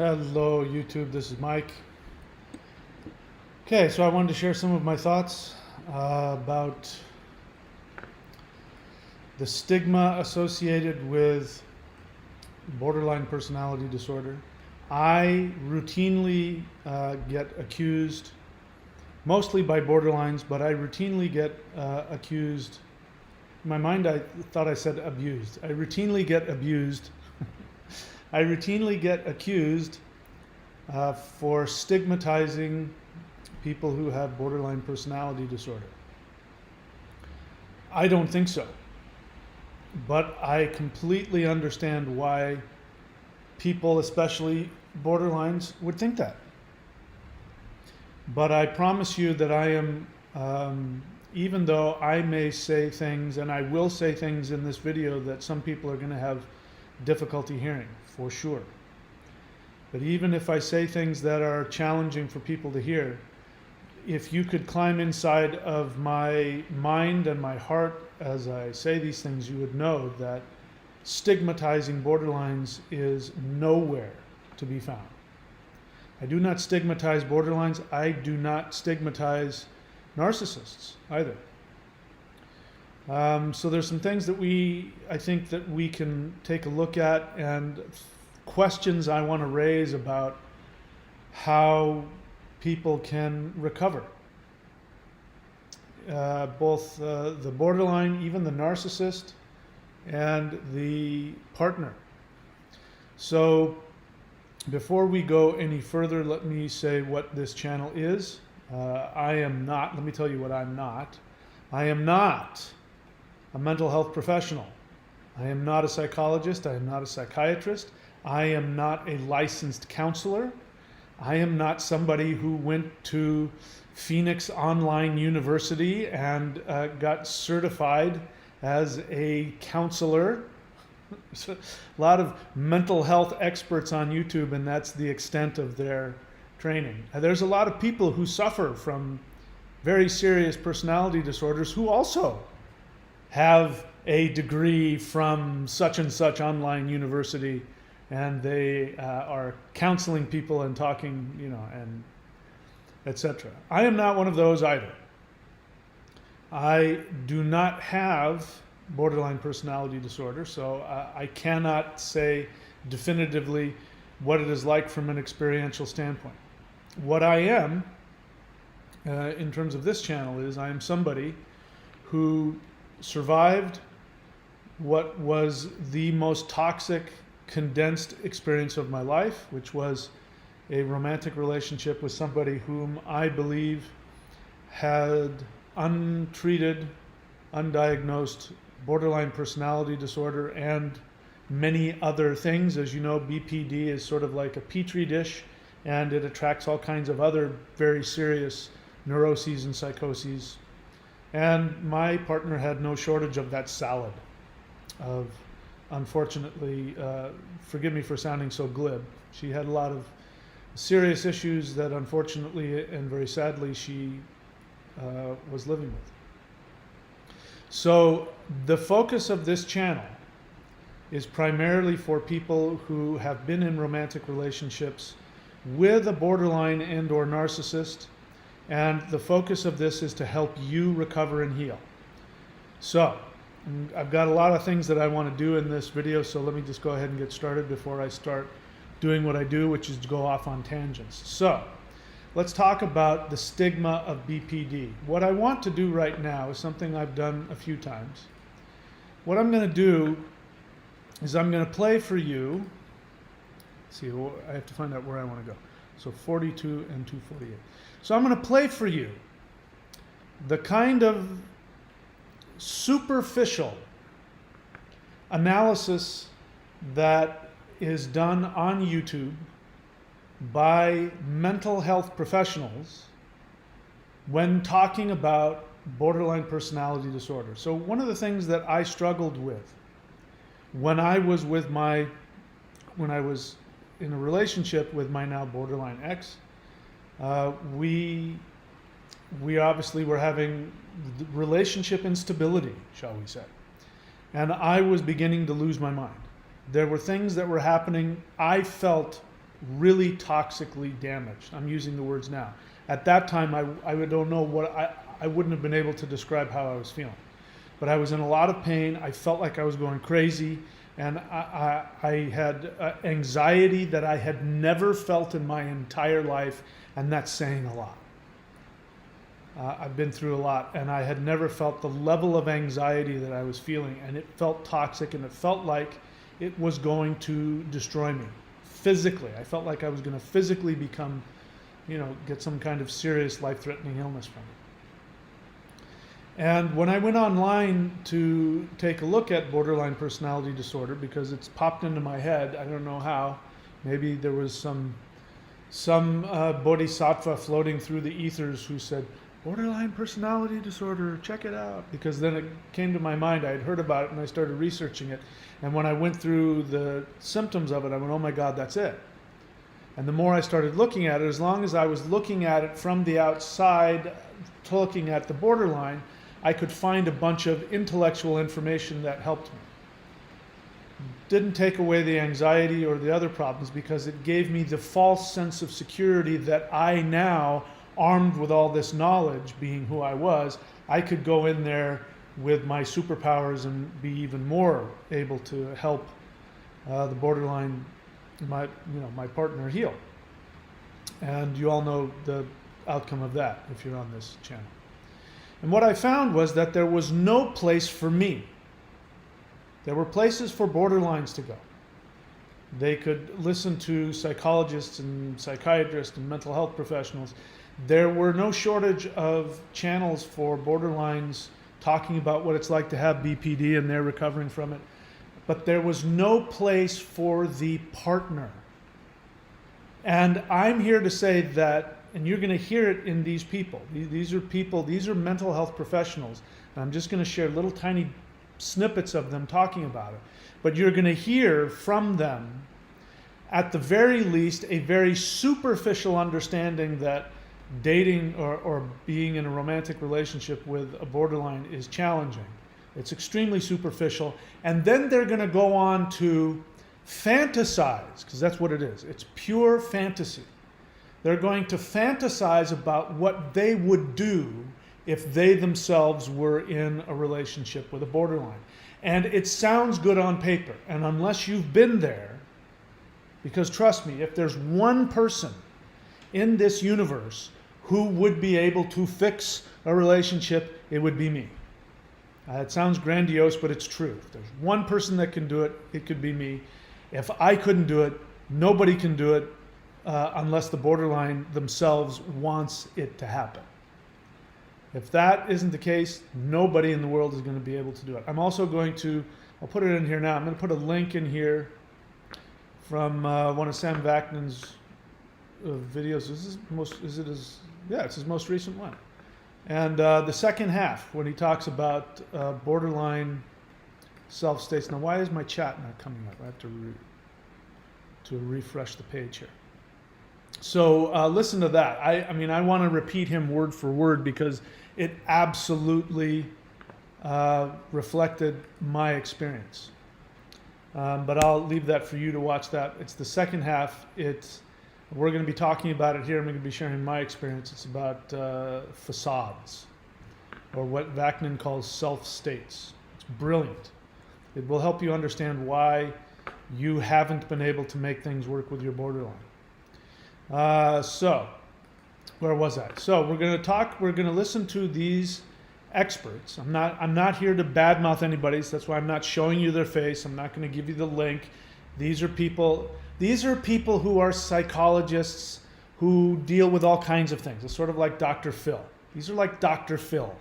Hello YouTube, this is Mike. Okay, so I wanted to share some of my thoughts about the stigma associated with borderline personality disorder. I routinely get accused, mostly by borderlines, but I routinely get accused. In my mind, I thought I said abused. I routinely get abused. I routinely get accused for stigmatizing people who have borderline personality disorder. I don't think so, but I completely understand why people, especially borderlines, would think that. But I promise you that I am, even though I may say things, and I will say things in this video that some people are going to have difficulty hearing, for sure. But even if I say things that are challenging for people to hear, if you could climb inside of my mind and my heart as I say these things, you would know that stigmatizing borderlines is nowhere to be found. I do not stigmatize borderlines. I do not stigmatize narcissists either. So there's some things that I think that we can take a look at, and questions I want to raise about how people can recover. Both the borderline, even the narcissist, and the partner. So before we go any further, let me say what this channel is. I am not, let me tell you what I'm not. I am not a mental health professional. I am not a psychologist. I am not a psychiatrist. I am not a licensed counselor. I am not somebody who went to Phoenix Online University and got certified as a counselor. There's a lot of mental health experts on YouTube, and that's the extent of their training. There's a lot of people who suffer from very serious personality disorders who also have a degree from such and such online university, and they are counseling people and talking, and etc. I am not one of those either. I do not have borderline personality disorder, so I cannot say definitively what it is like from an experiential standpoint. What I am, in terms of this channel, is I am somebody who survived what was the most toxic, condensed experience of my life, which was a romantic relationship with somebody whom I believe had untreated, undiagnosed borderline personality disorder and many other things. As you know, BPD is sort of like a petri dish, and it attracts all kinds of other very serious neuroses and psychoses. And my partner had no shortage of that salad of, unfortunately, forgive me for sounding so glib, she had a lot of serious issues that unfortunately and very sadly she was living with. So the focus of this channel is primarily for people who have been in romantic relationships with a borderline and or narcissist, and the focus of this is to help you recover and heal. So I've got a lot of things that I want to do in this video, so let me just go ahead and get started before I start doing what I do, which is to go off on tangents. So let's talk about the stigma of BPD. What I want to do right now is something I've done a few times. What I'm going to do is I'm going to play for you. See, I have to find out where I want to go. So 42 and 248. So I'm going to play for you the kind of superficial analysis that is done on YouTube by mental health professionals when talking about borderline personality disorder. So one of the things that I struggled with when I was in a relationship with my now borderline ex, we obviously were having relationship instability, shall we say. And I was beginning to lose my mind. There were things that were happening. I felt really toxically damaged. I'm using the words now. At that time, I don't know what, I wouldn't have been able to describe how I was feeling. But I was in a lot of pain. I felt like I was going crazy. And I had anxiety that I had never felt in my entire life. And that's saying a lot. I've been through a lot, and I had never felt the level of anxiety that I was feeling, and it felt toxic, and it felt like it was going to destroy me physically. I felt like I was going to physically become, get some kind of serious life-threatening illness from it. And when I went online to take a look at borderline personality disorder, because it's popped into my head, I don't know how, maybe there was some bodhisattva floating through the ethers who said, borderline personality disorder, check it out. Because then it came to my mind, I had heard about it and I started researching it. And when I went through the symptoms of it, I went, oh my God, that's it. And the more I started looking at it, as long as I was looking at it from the outside, looking at the borderline, I could find a bunch of intellectual information that helped me. Didn't take away the anxiety or the other problems, because it gave me the false sense of security that I now, armed with all this knowledge, being who I was, I could go in there with my superpowers and be even more able to help the borderline, my partner, heal. And you all know the outcome of that if you're on this channel. And what I found was that there was no place for me. There were places for borderlines to go. They could listen to psychologists and psychiatrists and mental health professionals. There were no shortage of channels for borderlines talking about what it's like to have BPD and they're recovering from it. But there was no place for the partner. And I'm here to say that, and you're going to hear it in these people. These are mental health professionals. And I'm just going to share little tiny snippets of them talking about it. But you're going to hear from them, at the very least, a very superficial understanding that dating or being in a romantic relationship with a borderline is challenging. It's extremely superficial. And then they're going to go on to fantasize, because that's what it is. It's pure fantasy. They're going to fantasize about what they would do if they themselves were in a relationship with a borderline. And it sounds good on paper. And unless you've been there, because trust me, if there's one person in this universe who would be able to fix a relationship, it would be me. It sounds grandiose, but it's true. If there's one person that can do it, it could be me. If I couldn't do it, nobody can do it unless the borderline themselves wants it to happen. If that isn't the case, nobody in the world is going to be able to do it. I'm also going to, I'll put it in here now, I'm going to put a link in here from one of Sam Vaknin's videos. It's his most recent one. And the second half, when he talks about borderline self-states. Now, why is my chat not coming up? I have to refresh the page here. So listen to that. I want to repeat him word for word because it absolutely reflected my experience. But I'll leave that for you to watch that. It's the second half. We're going to be talking about it here. I'm going to be sharing my experience. It's about facades, or what Vaknin calls self-states. It's brilliant. It will help you understand why you haven't been able to make things work with your borderline. So, where was I? So we're going to listen to these experts. I'm not here to badmouth anybody, so that's why I'm not showing you their face. I'm not going to give you the link. These are people who are psychologists who deal with all kinds of things. It's sort of like Dr. Phil. These are like Dr. Phil.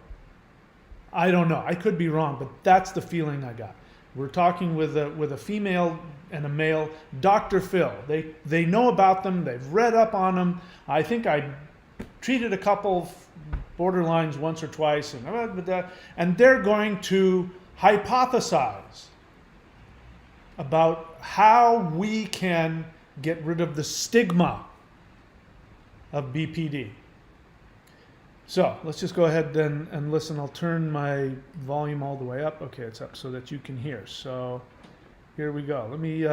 I don't know. I could be wrong, but that's the feeling I got. We're talking with a female and a male, Dr. Phil. They know about them. They've read up on them. I think I treated a couple borderlines once or twice, and they're going to hypothesize about how we can get rid of the stigma of BPD. So let's just go ahead and listen. I'll turn my volume all the way up. Okay, it's up so that you can hear. So here we go. Let me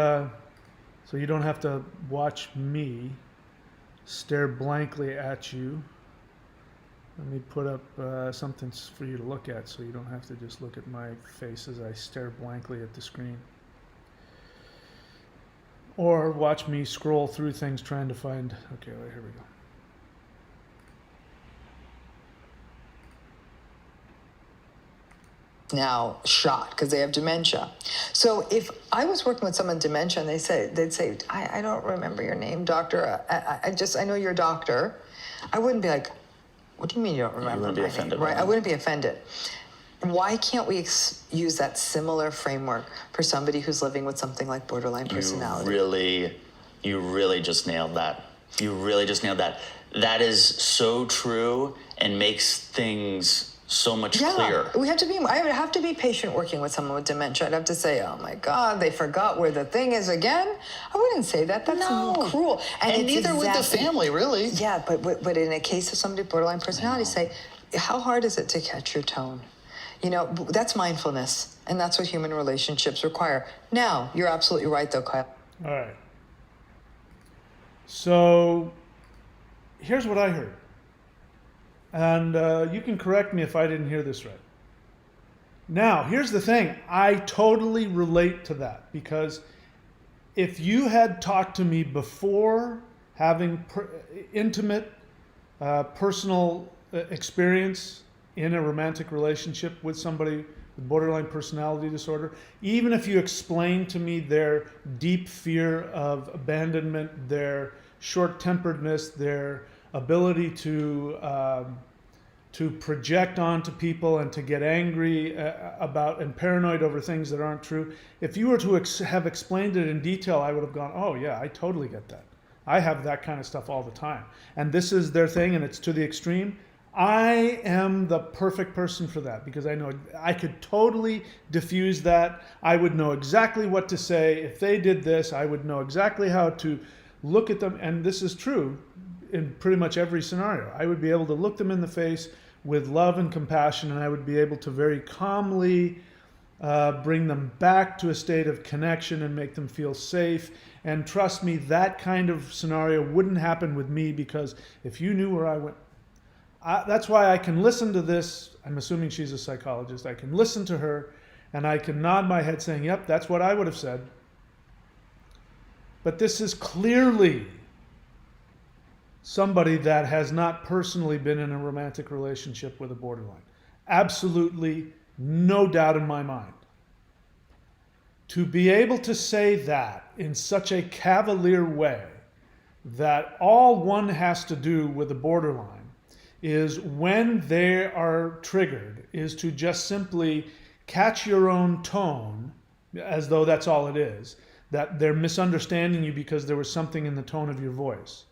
So you don't have to watch me stare blankly at you. Let me put up something for you to look at so you don't have to just look at my face as I stare blankly at the screen. Or watch me scroll through things trying to find, okay, well, here we go. Now shot because they have dementia. So if I was working with someone with dementia and they'd say, I don't remember your name, doctor. I know you're a doctor. I wouldn't be like, what do you mean you don't remember? You wouldn't be offended, right? I wouldn't be offended. Why can't we use that similar framework for somebody who's living with something like borderline personality? You really just nailed that. You really just nailed that. That is so true and makes things so much clearer. I would have to be patient working with someone with dementia. I'd have to say, oh my God, they forgot where the thing is again. I wouldn't say that. That's cruel. And neither would the family, really. Yeah, but in a case of somebody with borderline personality, say, how hard is it to catch your tone? You know, that's mindfulness, and that's what human relationships require. Now, you're absolutely right, though, Kyle. All right. So here's what I heard. And you can correct me if I didn't hear this right. Now, here's the thing. I totally relate to that, because if you had talked to me before having intimate, personal experience in a romantic relationship with somebody with borderline personality disorder, even if you explained to me their deep fear of abandonment, their short-temperedness, their ability to project onto people and to get angry about and paranoid over things that aren't true. If you were to have explained it in detail, I would have gone, oh yeah, I totally get that. I have that kind of stuff all the time. And this is their thing, and it's to the extreme. I am the perfect person for that, because I know I could totally diffuse that. I would know exactly what to say. If they did this, I would know exactly how to look at them. And this is true in pretty much every scenario. I would be able to look them in the face with love and compassion, and I would be able to very calmly bring them back to a state of connection and make them feel safe. And trust me, that kind of scenario wouldn't happen with me, because if you knew where I went, that's why I can listen to this. I'm assuming she's a psychologist. I can listen to her and I can nod my head saying, yep, that's what I would have said. But this is clearly somebody that has not personally been in a romantic relationship with a borderline. Absolutely no doubt in my mind. To be able to say that in such a cavalier way, that all one has to do with a borderline is, when they are triggered, is to just simply catch your own tone, as though that's all it is, that they're misunderstanding you because there was something in the tone of your voice.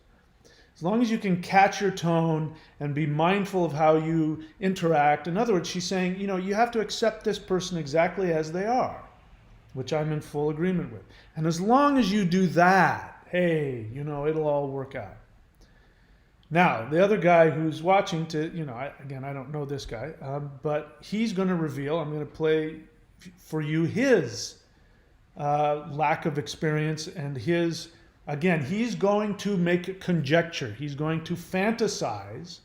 As long as you can catch your tone and be mindful of how you interact. In other words, she's saying, you know, you have to accept this person exactly as they are, which I'm in full agreement with. And as long as you do that, hey, you know, it'll all work out. Now, the other guy who's watching, I don't know this guy, but he's going to reveal, I'm going to play for you his lack of experience and his, again, he's going to make a conjecture. He's going to fantasize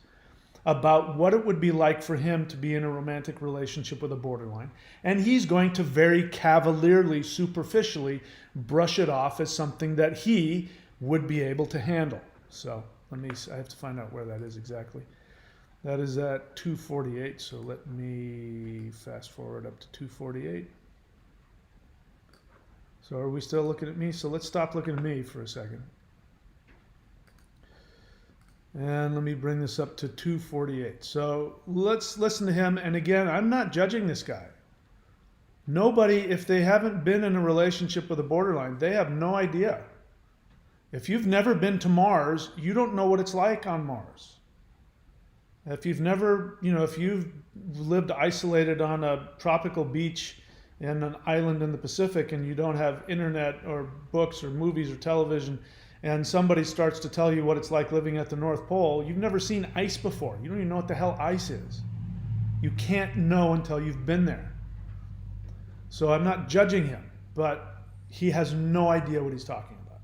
about what it would be like for him to be in a romantic relationship with a borderline. And he's going to very cavalierly, superficially brush it off as something that he would be able to handle. So I have to find out where that is exactly. That is at 248, so let me fast forward up to 248. So are we still looking at me? So let's stop looking at me for a second. And let me bring this up to 248. So let's listen to him. And again, I'm not judging this guy. Nobody, if they haven't been in a relationship with a borderline, they have no idea. If you've never been to Mars, you don't know what it's like on Mars. If you've never, if you've lived isolated on a tropical beach in an island in the Pacific and you don't have internet or books or movies or television, and somebody starts to tell you what it's like living at the North Pole, you've never seen ice before. You don't even know what the hell ice is. You can't know until you've been there. So I'm not judging him, but he has no idea what he's talking about.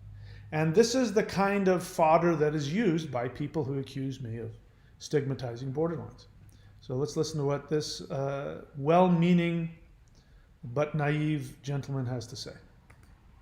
And this is the kind of fodder that is used by people who accuse me of stigmatizing borderlines. So let's listen to what this well-meaning but naive gentleman has to say.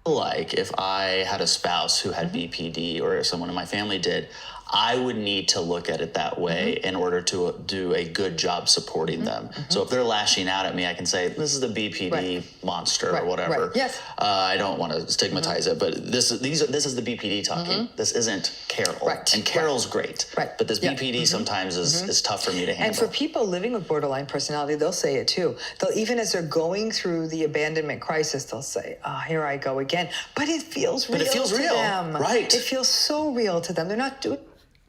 Like if I had a spouse who had BPD or someone in my family did, I would need to look at it that way in order to do a good job supporting them. So if they're lashing out at me, I can say, this is the BPD monster or whatever. Yes. I don't want to stigmatize it, but this is the BPD talking. This isn't Carol. And Carol's great. But this BPD sometimes is tough for me to handle. And for people living with borderline personality, they'll say it too. They'll, even as they're going through the abandonment crisis, they'll say, oh, here I go again. But it feels real to them. Right. It feels so real to them. They're not doing.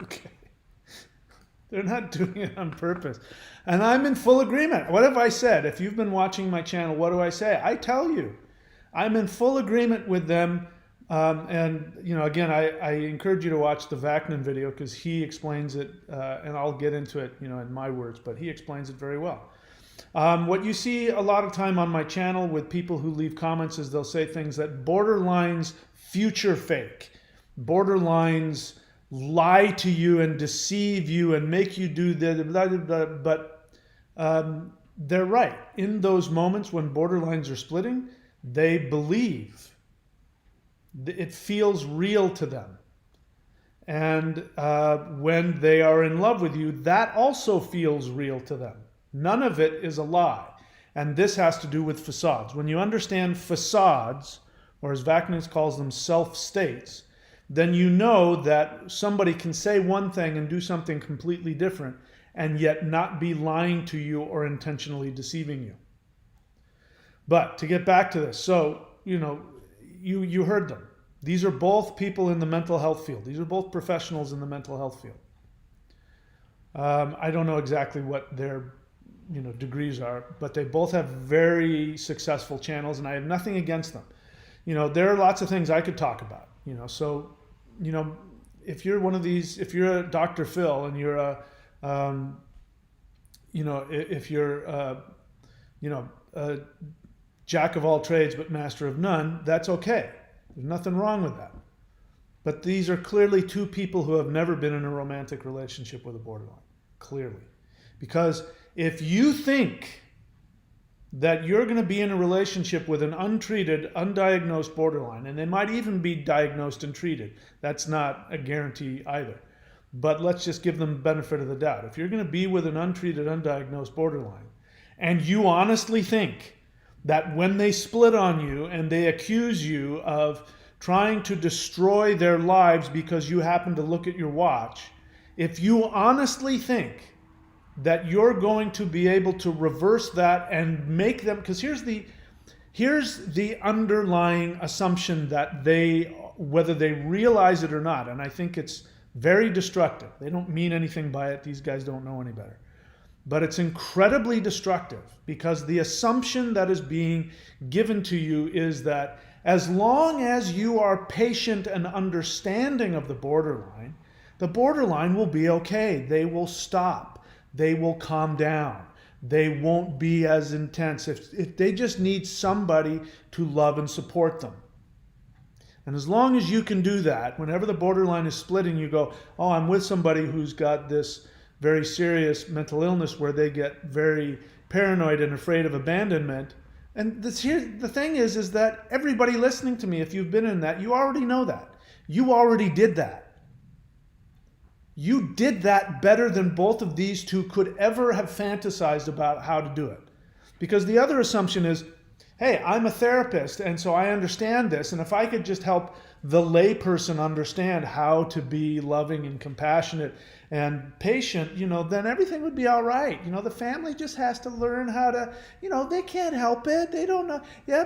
Okay. They're not doing it on purpose. And I'm in full agreement. What have I said? If you've been watching my channel, what do I say? I tell you, I'm in full agreement with them. And, you know, again, I encourage you to watch the Vaknin video because he explains it, and I'll get into it, you know, in my words, but he explains it very well. What you see a lot of time on my channel with people who leave comments is they'll say things that borderlines future fake, borderlines lie to you and deceive you and make you do the blah, blah, blah. But they're right. In those moments when borderlines are splitting, they believe. It feels real to them. And when they are in love with you, that also feels real to them. None of it is a lie. And this has to do with facades. When you understand facades, or as Vaknin calls them, self-states, then you know that somebody can say one thing and do something completely different and yet not be lying to you or intentionally deceiving you. But to get back to this, so, you know, you heard them. These are both people in the mental health field. These are both professionals in the mental health field. I don't know exactly what their degrees are, but they both have very successful channels, and I have nothing against them. You know, there are lots of things I could talk about, you know, so, you know, if you're one of these, if you're a Dr. Phil and you're a, you know, if you're, you know, a jack of all trades but master of none, that's okay. There's nothing wrong with that. But these are clearly two people who have never been in a romantic relationship with a borderline, clearly. Because if you think that you're going to be in a relationship with an untreated, undiagnosed borderline, and they might even be diagnosed and treated, that's not a guarantee either. But let's just give them the benefit of the doubt. If you're going to be with an untreated, undiagnosed borderline, and you honestly think that when they split on you and they accuse you of trying to destroy their lives because you happen to look at your watch, if you honestly think that you're going to be able to reverse that and make them, because here's the underlying assumption that they, whether they realize it or not, and I think it's very destructive. They don't mean anything by it. These guys don't know any better. But it's incredibly destructive because the assumption that is being given to you is that as long as you are patient and understanding of the borderline will be okay. They will stop. They will calm down. They won't be as intense. If they just need somebody to love and support them. And as long as you can do that, whenever the borderline is splitting, you go, oh, I'm with somebody who's got this very serious mental illness where they get very paranoid and afraid of abandonment. And the thing is that everybody listening to me, if you've been in that, you already know that. You already did that. You did that better than both of these two could ever have fantasized about how to do it. Because the other assumption is, hey, I'm a therapist, and so I understand this, and if I could just help the layperson understand how to be loving and compassionate and patient, you know, then everything would be all right. You know, the family just has to learn how to, you know, they can't help it. They don't know. Yeah,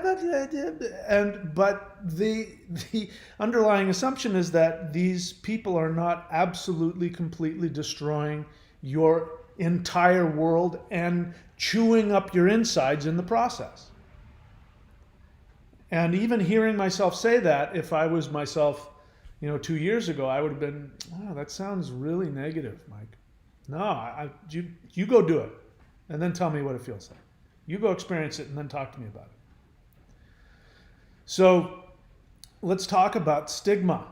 but the underlying assumption is that these people are not absolutely, completely destroying your entire world and chewing up your insides in the process. And even hearing myself say that, if I was myself, you know, 2 years ago, I would have been, oh, that sounds really negative, Mike. No, you go do it, and then tell me what it feels like. You go experience it, and then talk to me about it. So let's talk about stigma.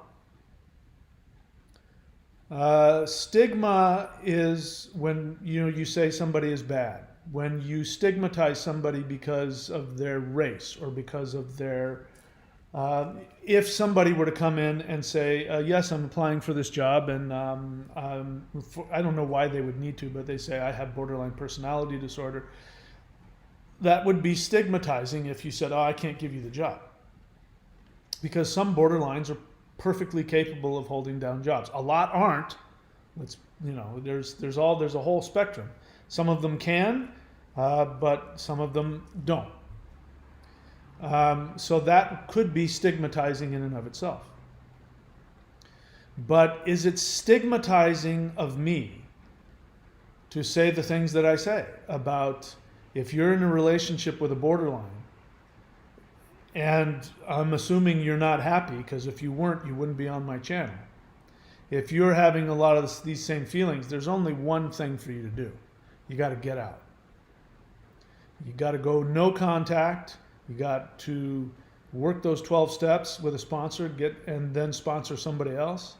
Stigma is when you say somebody is bad. When you stigmatize somebody because of their race or because of their if somebody were to come in and say, yes, I'm applying for this job, and I don't know why they would need to, but they say, I have borderline personality disorder, that would be stigmatizing if you said, oh, I can't give you the job. Because some borderlines are perfectly capable of holding down jobs. A lot aren't. There's a whole spectrum. Some of them can, but some of them don't. So that could be stigmatizing in and of itself. But is it stigmatizing of me to say the things that I say about if you're in a relationship with a borderline, and I'm assuming you're not happy, because if you weren't, you wouldn't be on my channel. If you're having a lot of these same feelings, there's only one thing for you to do. You got to get out. You got to go no contact. You got to work those 12 steps with a sponsor, and then sponsor somebody else.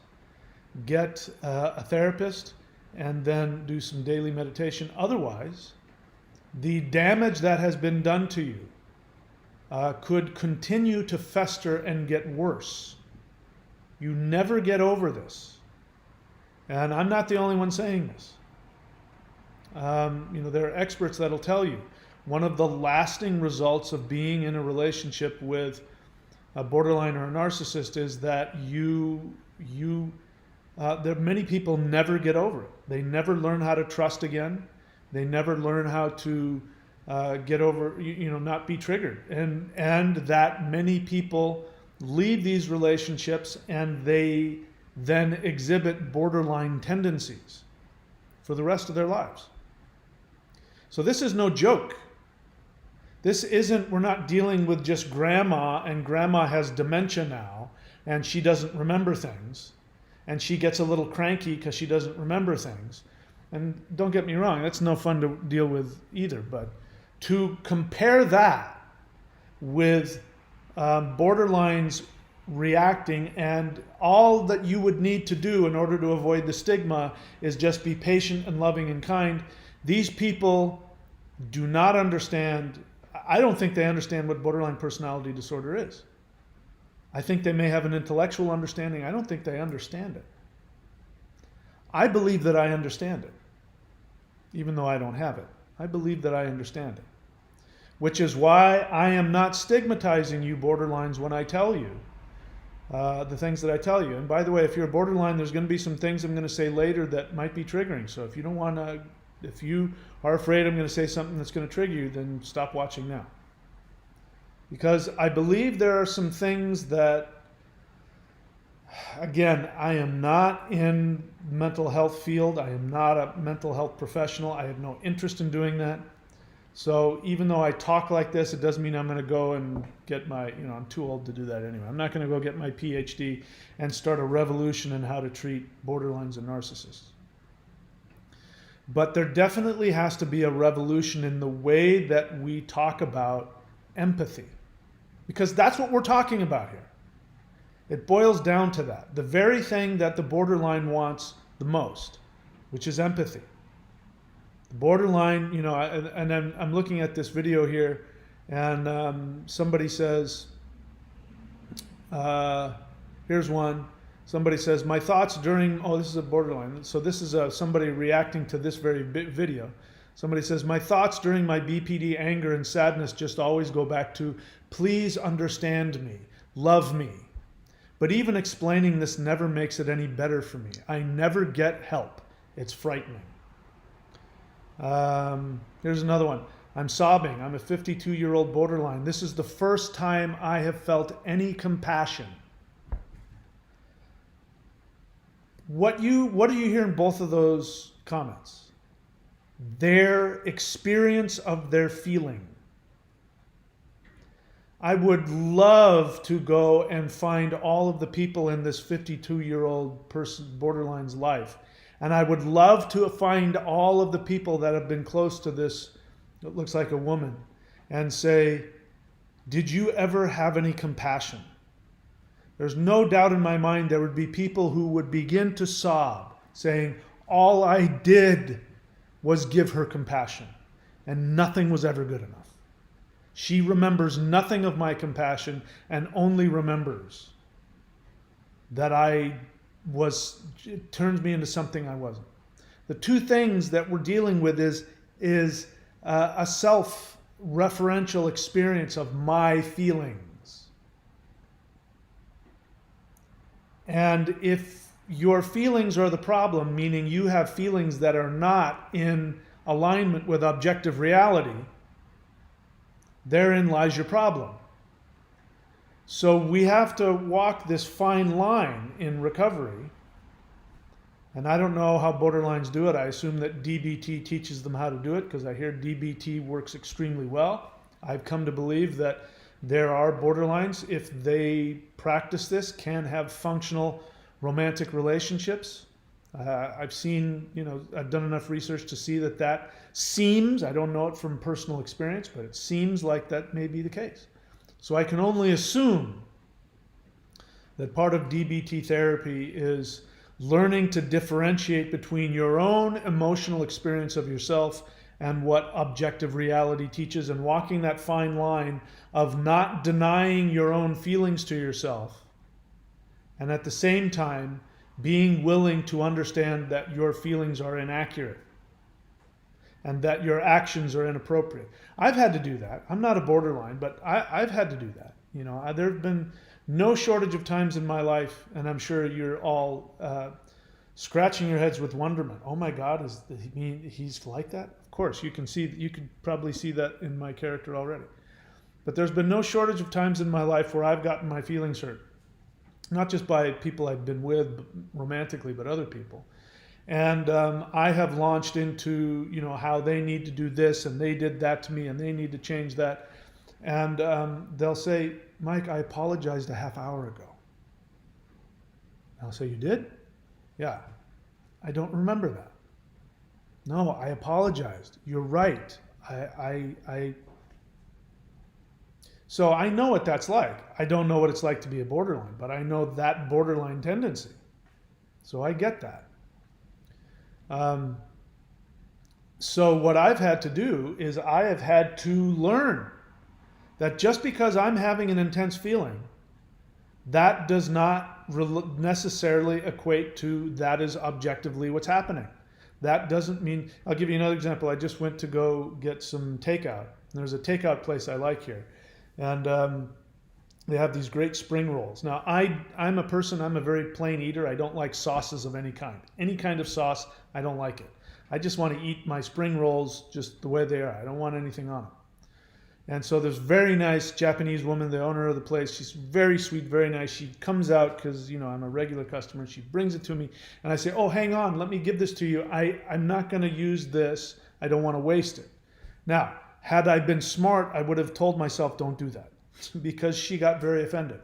Get a therapist, and then do some daily meditation. Otherwise, the damage that has been done to you could continue to fester and get worse. You never get over this. And I'm not the only one saying this. There are experts that'll tell you one of the lasting results of being in a relationship with a borderline or a narcissist is that many people never get over it. They never learn how to trust again. They never learn how to get over, not be triggered. And that many people leave these relationships and they then exhibit borderline tendencies for the rest of their lives. So this is no joke. We're not dealing with just grandma, and grandma has dementia now and she doesn't remember things and she gets a little cranky because she doesn't remember things. And don't get me wrong, that's no fun to deal with either, but to compare that with borderlines reacting, and all that you would need to do in order to avoid the stigma is just be patient and loving and kind. These people do not understand. I don't think they understand what borderline personality disorder is. I think they may have an intellectual understanding. I don't think they understand it. I believe that I understand it, even though I don't have it. I believe that I understand it, which is why I am not stigmatizing you borderlines when I tell you the things that I tell you. And by the way, if you're a borderline, there's going to be some things I'm going to say later that might be triggering. So if you are afraid I'm going to say something that's going to trigger you, then stop watching now. Because I believe there are some things that, again, I am not in mental health field. I am not a mental health professional. I have no interest in doing that. So even though I talk like this, it doesn't mean I'm going to go and get my, I'm too old to do that anyway. I'm not going to go get my PhD and start a revolution in how to treat borderlines and narcissists. But there definitely has to be a revolution in the way that we talk about empathy. Because that's what we're talking about here. It boils down to that. The very thing that the borderline wants the most, which is empathy. The borderline, and I'm looking at this video here, and somebody says, here's one. Somebody says, my thoughts during, this is a borderline. So this is somebody reacting to this very video. Somebody says, my thoughts during my BPD anger and sadness just always go back to, please understand me, love me. But even explaining this never makes it any better for me. I never get help. It's frightening. Here's another one. I'm sobbing. I'm a 52-year-old borderline. This is the first time I have felt any compassion. What do you hear in both of those comments? Their experience of their feeling. I would love to go and find all of the people in this 52-year-old person borderline's life. And I would love to find all of the people that have been close to this, it looks like a woman, and say, did you ever have any compassion? There's no doubt in my mind there would be people who would begin to sob saying, all I did was give her compassion, and nothing was ever good enough. She remembers nothing of my compassion and only remembers that it turns me into something I wasn't. The two things that we're dealing with is a self-referential experience of my feelings. And if your feelings are the problem, meaning you have feelings that are not in alignment with objective reality, therein lies your problem. So we have to walk this fine line in recovery. And I don't know how borderlines do it. I assume that DBT teaches them how to do it, because I hear DBT works extremely well. I've come to believe that there are borderlines, if they practice this, can have functional romantic relationships. I've seen, I've done enough research to see that seems, I don't know it from personal experience, but it seems like that may be the case. So I can only assume that part of DBT therapy is learning to differentiate between your own emotional experience of yourself and what objective reality teaches, and walking that fine line of not denying your own feelings to yourself, and at the same time being willing to understand that your feelings are inaccurate and that your actions are inappropriate. I've had to do that. I'm not a borderline, but I've had to do that. There have been no shortage of times in my life, and I'm sure you're all scratching your heads with wonderment. Oh my God, he's like that? Of course, you could probably see that in my character already. But there's been no shortage of times in my life where I've gotten my feelings hurt. Not just by people I've been with romantically, but other people. And I have launched into, how they need to do this, and they did that to me, and they need to change that. And they'll say, Mike, I apologized a half hour ago. I'll say, you did? Yeah. I don't remember that. No, I apologized. You're right. So I know what that's like. I don't know what it's like to be a borderline, but I know that borderline tendency. So I get that. So what I've had to do is I have had to learn that just because I'm having an intense feeling, that does not necessarily equate to that is objectively what's happening. That doesn't mean, I'll give you another example. I just went to go get some takeout. There's a takeout place I like here. And they have these great spring rolls. Now, I'm a very plain eater. I don't like sauces of any kind. Any kind of sauce, I don't like it. I just want to eat my spring rolls just the way they are. I don't want anything on them. And so there's very nice Japanese woman, the owner of the place. She's very sweet, very nice. She comes out because, I'm a regular customer. She brings it to me. And I say, oh, hang on, let me give this to you. I'm not going to use this. I don't want to waste it. Now, had I been smart, I would have told myself, don't do that, because she got very offended.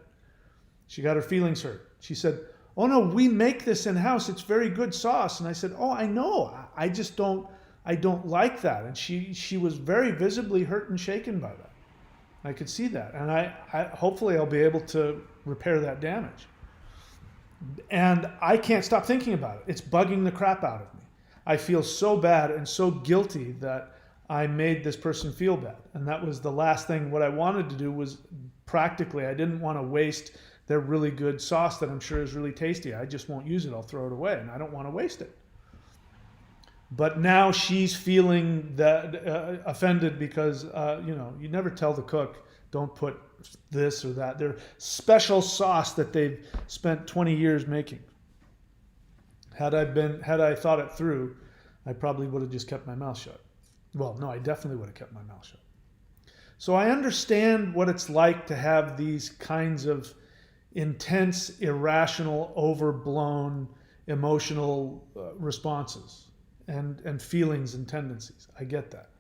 She got her feelings hurt. She said, oh no, we make this in-house. It's very good sauce. And I said, oh, I know. I don't like that. And she was very visibly hurt and shaken by that. I could see that. And I hopefully I'll be able to repair that damage. And I can't stop thinking about it. It's bugging the crap out of me. I feel so bad and so guilty that I made this person feel bad. And that was the last thing. What I wanted to do was practically, I didn't want to waste their really good sauce that I'm sure is really tasty. I just won't use it. I'll throw it away, and I don't want to waste it. But now she's feeling that offended because, you never tell the cook, don't put this or that. Their special sauce that they've spent 20 years making. Had I thought it through, I probably would have just kept my mouth shut. Well, no, I definitely would have kept my mouth shut. So I understand what it's like to have these kinds of intense, irrational, overblown emotional responses and feelings and tendencies. I get that.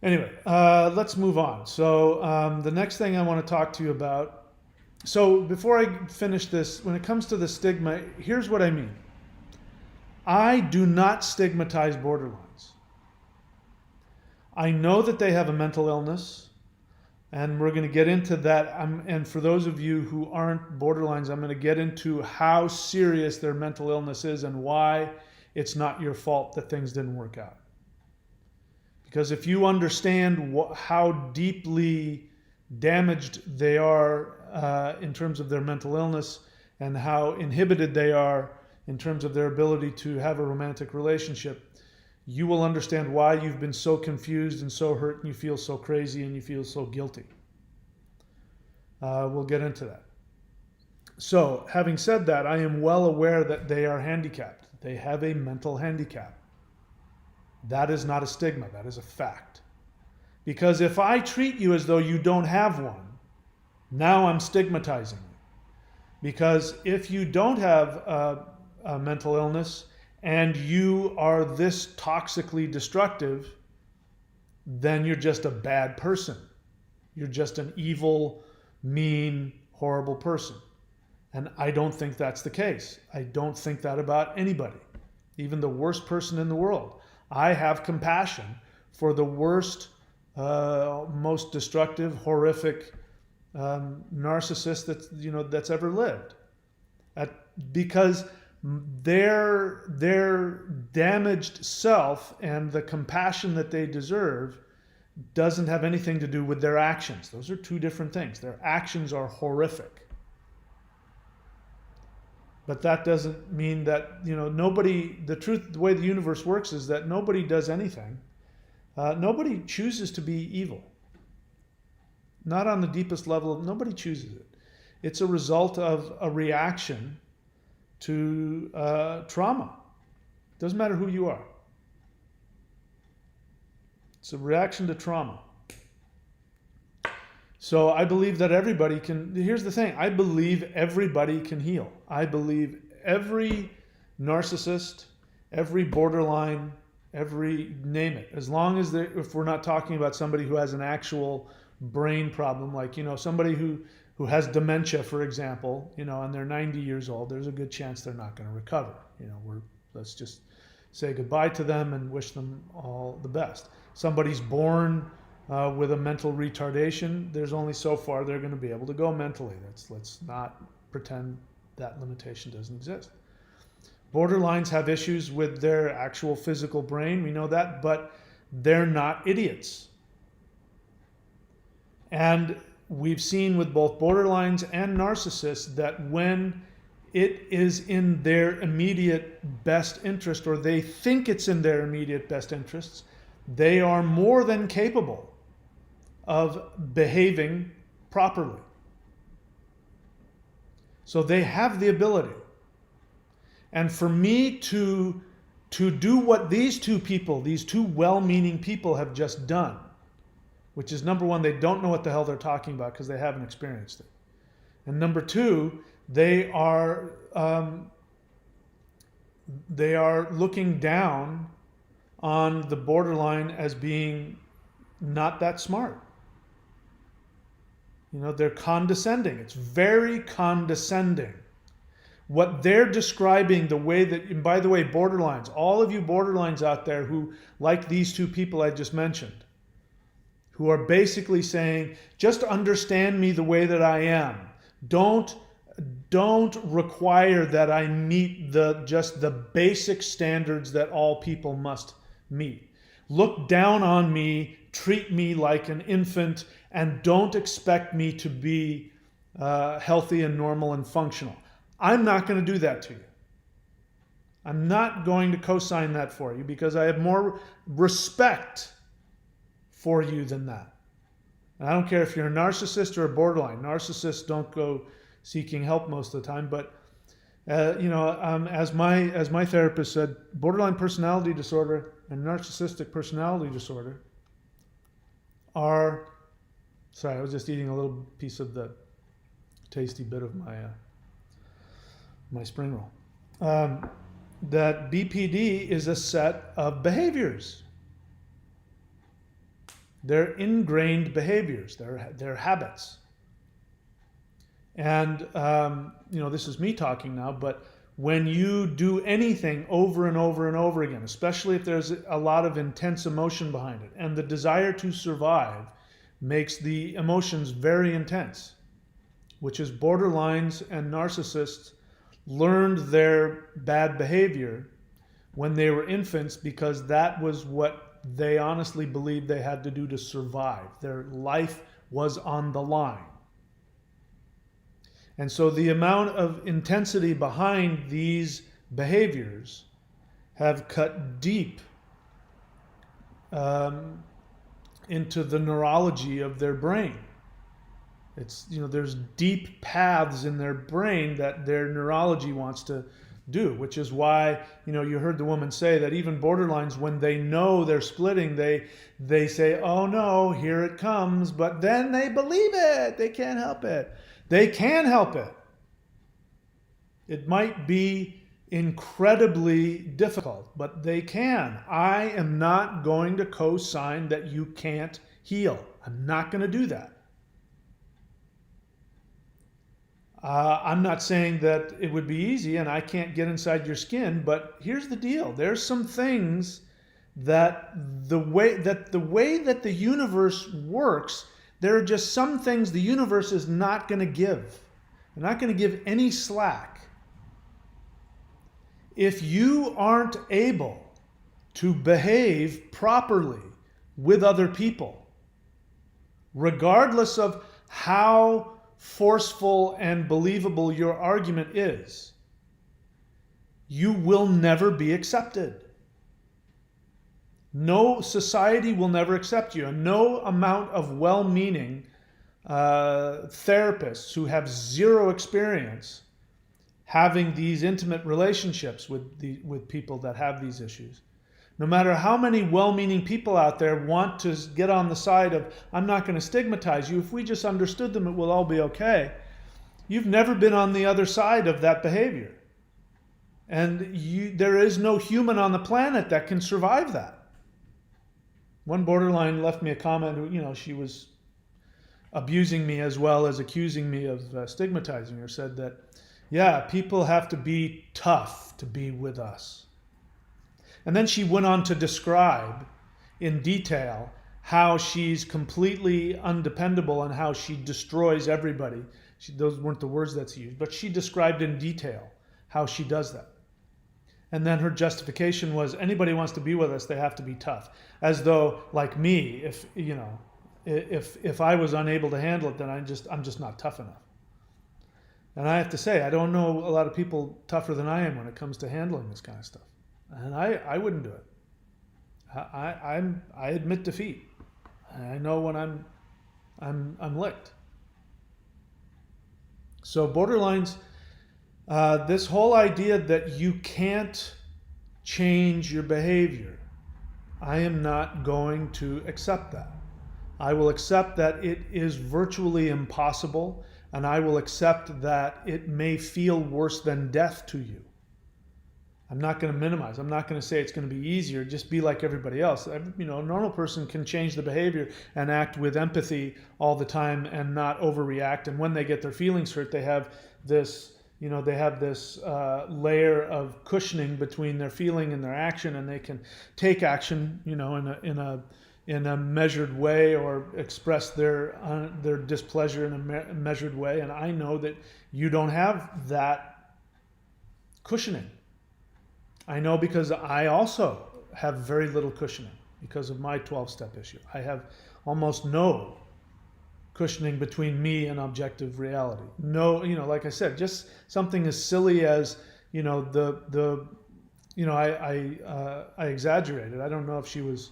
Anyway, let's move on. So the next thing I want to talk to you about. So before I finish this, when it comes to the stigma, here's what I mean. I do not stigmatize borderlines. I know that they have a mental illness. And we're going to get into that. And for those of you who aren't borderlines, I'm going to get into how serious their mental illness is and why it's not your fault that things didn't work out. Because if you understand how deeply damaged they are in terms of their mental illness and how inhibited they are in terms of their ability to have a romantic relationship, you will understand why you've been so confused and so hurt and you feel so crazy and you feel so guilty. We'll get into that. So, having said that, I am well aware that they are handicapped. They have a mental handicap. That is not a stigma, that is a fact. Because if I treat you as though you don't have one, now I'm stigmatizing you. Because if you don't have a mental illness and you are this toxically destructive, then you're just a bad person. You're just an evil, mean, horrible person. And I don't think that's the case. I don't think that about anybody, even the worst person in the world. I have compassion for the worst, most destructive, horrific narcissist that's ever lived. Because their damaged self and the compassion that they deserve doesn't have anything to do with their actions. Those are two different things. Their actions are horrific. But that doesn't mean that, nobody, the way the universe works is that nobody does anything. Nobody chooses to be evil. Not on the deepest level, nobody chooses it. It's a result of a reaction to trauma. Doesn't matter who you are. It's a reaction to trauma. So I believe that everybody can, here's the thing, I believe everybody can heal. I believe every narcissist, every borderline, name it. As long as if we're not talking about somebody who has an actual brain problem, like, somebody who has dementia, for example, and they're 90 years old, there's a good chance they're not going to recover. Let's just say goodbye to them and wish them all the best. Somebody's born with a mental retardation, there's only so far they're going to be able to go mentally. Let's not pretend that limitation doesn't exist. Borderlines have issues with their actual physical brain, we know that, but they're not idiots. And we've seen with both borderlines and narcissists that when it is in their immediate best interest, or they think it's in their immediate best interests, they are more than capable of behaving properly. So they have the ability. And for me to do what these two well-meaning people have just done, which is number one, they don't know what the hell they're talking about because they haven't experienced it. And number two, they are looking down on the borderline as being not that smart. They're condescending. It's very condescending. What they're describing, the way that, and by the way, borderlines, all of you borderlines out there who, like these two people I just mentioned, who are basically saying, just understand me the way that I am. Don't require that I meet just the basic standards that all people must meet. Look down on me, treat me like an infant, and don't expect me to be healthy and normal and functional. I'm not going to do that to you. I'm not going to co-sign that for you because I have more respect for you than that. And I don't care if you're a narcissist or a borderline. Narcissists don't go seeking help most of the time, but as my therapist said, borderline personality disorder and narcissistic personality disorder are, sorry, I was just eating a little piece of the tasty bit of my spring roll. That BPD is a set of behaviors. They're ingrained behaviors. They're habits. And this is me talking now, but when you do anything over and over and over again, especially if there's a lot of intense emotion behind it, and the desire to survive makes the emotions very intense, which is borderlines and narcissists learned their bad behavior when they were infants because that was what they honestly believed they had to do to survive. Their life was on the line. And so the amount of intensity behind these behaviors have cut deep into the neurology of their brain. It's, there's deep paths in their brain that their neurology wants to do, which is why, you heard the woman say that even borderlines, when they know they're splitting, they say, oh no, here it comes, but then they believe it. They can't help it. They can help it. It might be incredibly difficult, but they can. I am not going to co-sign that you can't heal. I'm not going to do that. I'm not saying that it would be easy and I can't get inside your skin, but here's the deal. There's some things that the way that the universe works, there are just some things the universe is not going to give. They're not going to give any slack. If you aren't able to behave properly with other people, regardless of how forceful and believable your argument is, you will never be accepted. No society will never accept you, and no amount of well-meaning therapists who have zero experience having these intimate relationships with people that have these issues. No matter how many well-meaning people out there want to get on the side of, I'm not going to stigmatize you, if we just understood them, it will all be okay. You've never been on the other side of that behavior. And there is no human on the planet that can survive that. One borderline left me a comment, she was abusing me as well as accusing me of stigmatizing her, said that, yeah, people have to be tough to be with us. And then she went on to describe in detail how she's completely undependable and how she destroys everybody. Those weren't the words that she used, but she described in detail how she does that. And then her justification was, anybody wants to be with us, they have to be tough. As though, like me, if I was unable to handle it, then I'm just not tough enough. And I have to say, I don't know a lot of people tougher than I am when it comes to handling this kind of stuff. And I wouldn't do it. I admit defeat. I know when I'm licked. So borderlines, this whole idea that you can't change your behavior, I am not going to accept that. I will accept that it is virtually impossible, and I will accept that it may feel worse than death to you. I'm not going to minimize. I'm not going to say it's going to be easier. Just be like everybody else. A normal person can change the behavior and act with empathy all the time and not overreact. And when they get their feelings hurt, they have this, layer of cushioning between their feeling and their action, and they can take action, in a measured way, or express their displeasure in a measured way. And I know that you don't have that cushioning. I know because I also have very little cushioning because of my 12-step issue. I have almost no cushioning between me and objective reality. No, like I said, just something as silly as, I exaggerated. I don't know if she was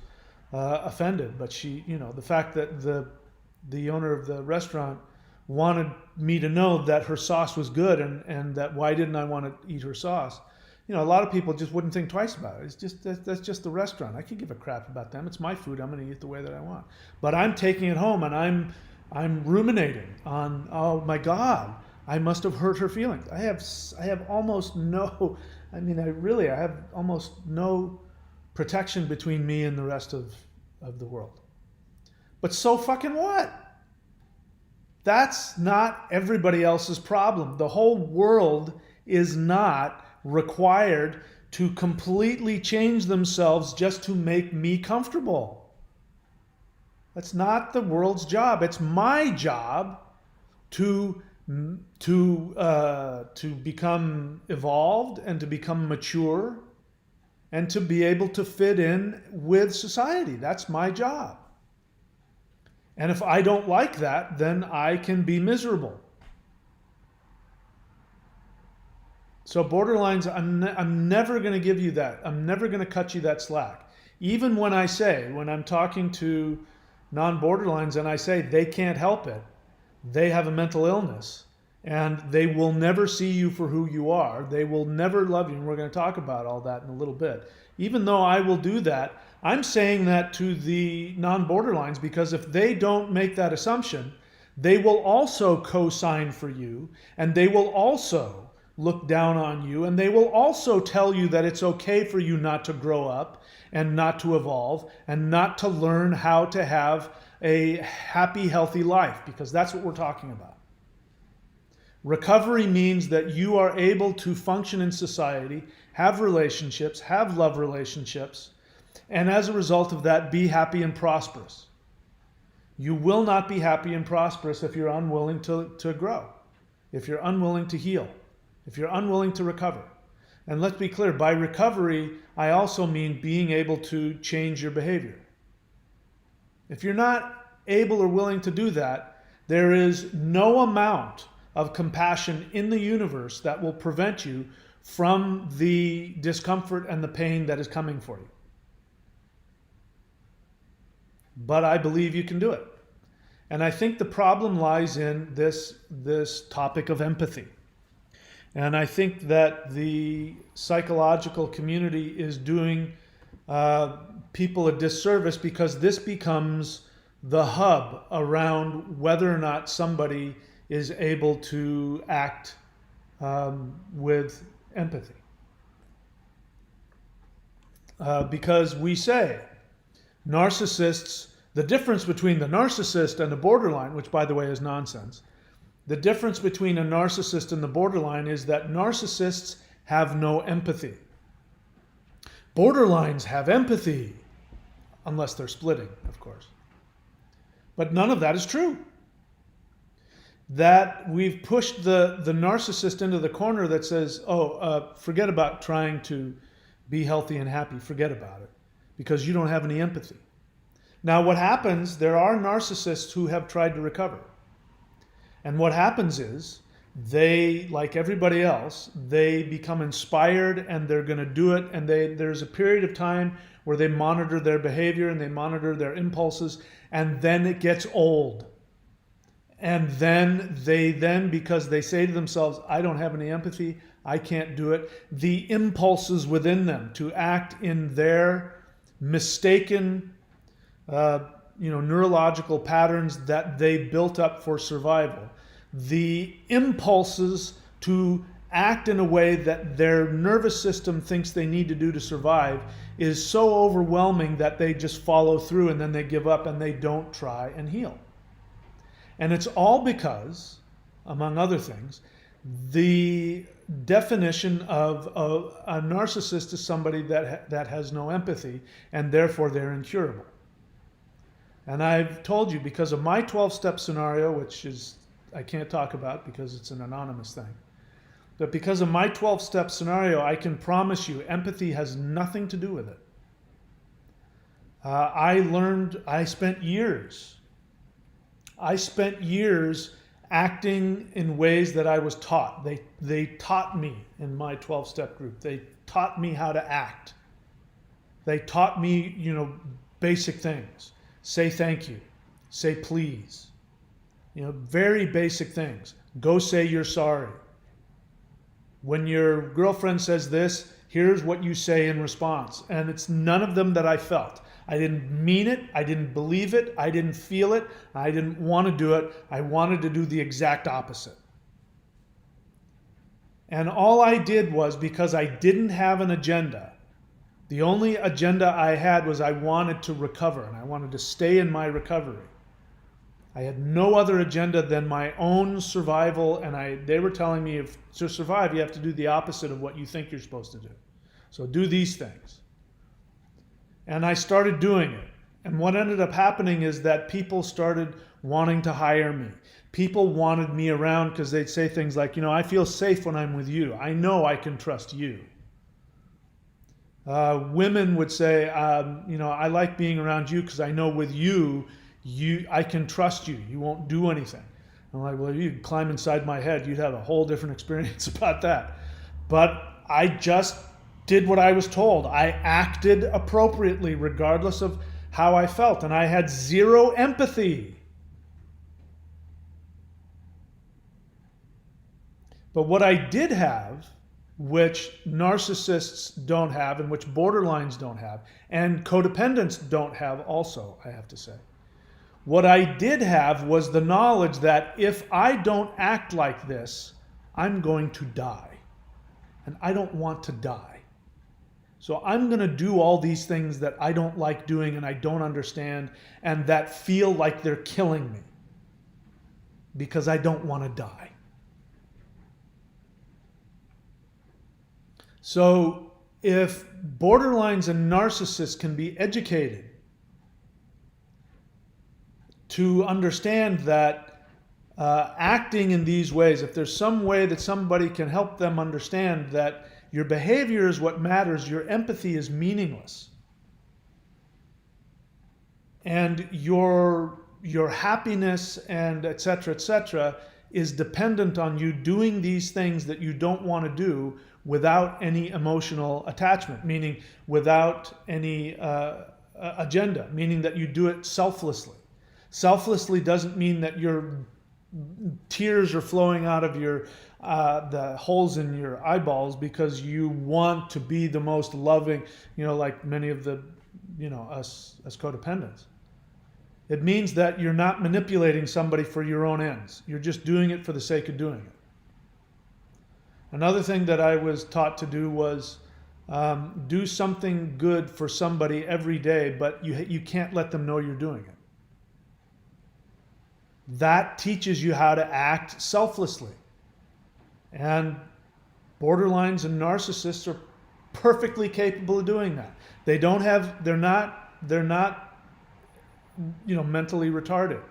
offended, but she, the fact that the owner of the restaurant wanted me to know that her sauce was good and that why didn't I want to eat her sauce? A lot of people just wouldn't think twice about it. It's just that's just the restaurant. I can give a crap about them. It's my food. I'm going to eat the way that I want. But I'm taking it home and I'm ruminating on, oh my God, I must have hurt her feelings. I have almost no, I have almost no protection between me and the rest of the world. But so fucking what? That's not everybody else's problem. The whole world is not required to completely change themselves just to make me comfortable. That's not the world's job. It's my job to become evolved and to become mature and to be able to fit in with society. That's my job. And if I don't like that, then I can be miserable. So borderlines, I'm never going to give you that. I'm never going to cut you that slack. Even when I'm talking to non-borderlines and I say they can't help it, they have a mental illness, and they will never see you for who you are. They will never love you, and we're going to talk about all that in a little bit. Even though I will do that, I'm saying that to the non-borderlines because if they don't make that assumption, they will also co-sign for you, and they will also look down on you, and they will also tell you that it's okay for you not to grow up and not to evolve and not to learn how to have a happy, healthy life, because that's what we're talking about. Recovery means that you are able to function in society, have relationships, have love relationships, and as a result of that, be happy and prosperous. You will not be happy and prosperous if you're unwilling to grow, if you're unwilling to heal, if you're unwilling to recover. And let's be clear, by recovery, I also mean being able to change your behavior. If you're not able or willing to do that, there is no amount of compassion in the universe that will prevent you from the discomfort and the pain that is coming for you. But I believe you can do it. And I think the problem lies in this topic of empathy. And I think that the psychological community is doing people a disservice because this becomes the hub around whether or not somebody is able to act with empathy. Because we say narcissists, the difference between the narcissist and the borderline, which by the way is nonsense, the difference between a narcissist and the borderline is that narcissists have no empathy. Borderlines have empathy, unless they're splitting, of course. But none of that is true. That we've pushed the narcissist into the corner that says, forget about trying to be healthy and happy, forget about it, because you don't have any empathy. Now what happens, there are narcissists who have tried to recover. And what happens is, they, like everybody else, they become inspired and they're going to do it, and there's a period of time where they monitor their behavior and they monitor their impulses, and then it gets old. And then because they say to themselves, I don't have any empathy, I can't do it, the impulses within them to act in their mistaken neurological patterns that they built up for survival, the impulses to act in a way that their nervous system thinks they need to do to survive is so overwhelming that they just follow through, and then they give up and they don't try and heal. And it's all because, among other things, the definition of a narcissist is somebody that has no empathy, and therefore they're incurable. And I've told you, because of my 12-step scenario, which is I can't talk about because it's an anonymous thing, but because of my 12-step scenario, I can promise you empathy has nothing to do with it. I spent years acting in ways that I was taught. They taught me in my 12-step group. They taught me how to act. They taught me, basic things. Say thank you. Say please. Very basic things. Go say you're sorry. When your girlfriend says this, here's what you say in response. And it's none of them that I felt. I didn't mean it. I didn't believe it. I didn't feel it. I didn't want to do it. I wanted to do the exact opposite. And all I did was, because I didn't have an agenda, the only agenda I had was I wanted to recover, and I wanted to stay in my recovery. I had no other agenda than my own survival, and they were telling me, if to survive, you have to do the opposite of what you think you're supposed to do. So do these things. And I started doing it. And what ended up happening is that people started wanting to hire me. People wanted me around because they'd say things like, I feel safe when I'm with you. I know I can trust you. Women would say, I like being around you because I know with you, I can trust you. You won't do anything. I'm like, well, if you could climb inside my head, you'd have a whole different experience about that. But I just did what I was told. I acted appropriately regardless of how I felt, and I had zero empathy. But what I did have, which narcissists don't have and which borderlines don't have, and codependents don't have also, I have to say. What I did have was the knowledge that if I don't act like this, I'm going to die. And I don't want to die. So I'm going to do all these things that I don't like doing and I don't understand and that feel like they're killing me because I don't want to die. So if borderlines and narcissists can be educated to understand that acting in these ways, if there's some way that somebody can help them understand that your behavior is what matters, your empathy is meaningless, and your happiness and et cetera, is dependent on you doing these things that you don't want to do without any emotional attachment, meaning without any agenda, meaning that you do it selflessly. Selflessly doesn't mean that your tears are flowing out of your the holes in your eyeballs because you want to be the most loving, like many of the, us as codependents. It means that you're not manipulating somebody for your own ends. You're just doing it for the sake of doing it. Another thing that I was taught to do was do something good for somebody every day, but you can't let them know you're doing it. That teaches you how to act selflessly. And borderlines and narcissists are perfectly capable of doing that. They're not mentally retarded.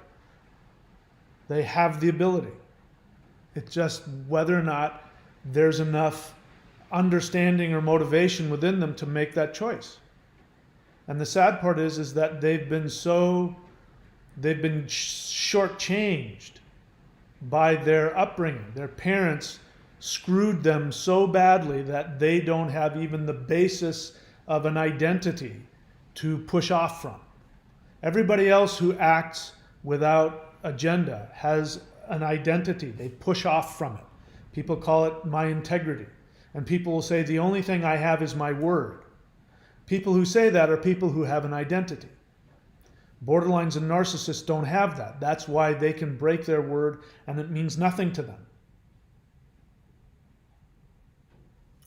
They have the ability. It's just whether or not there's enough understanding or motivation within them to make that choice. And the sad part is that they've been shortchanged by their upbringing. Their parents screwed them so badly that they don't have even the basis of an identity to push off from. Everybody else who acts without agenda has an identity. They push off from it. People call it my integrity. And people will say, the only thing I have is my word. People who say that are people who have an identity. Borderlines and narcissists don't have that. That's why they can break their word and it means nothing to them.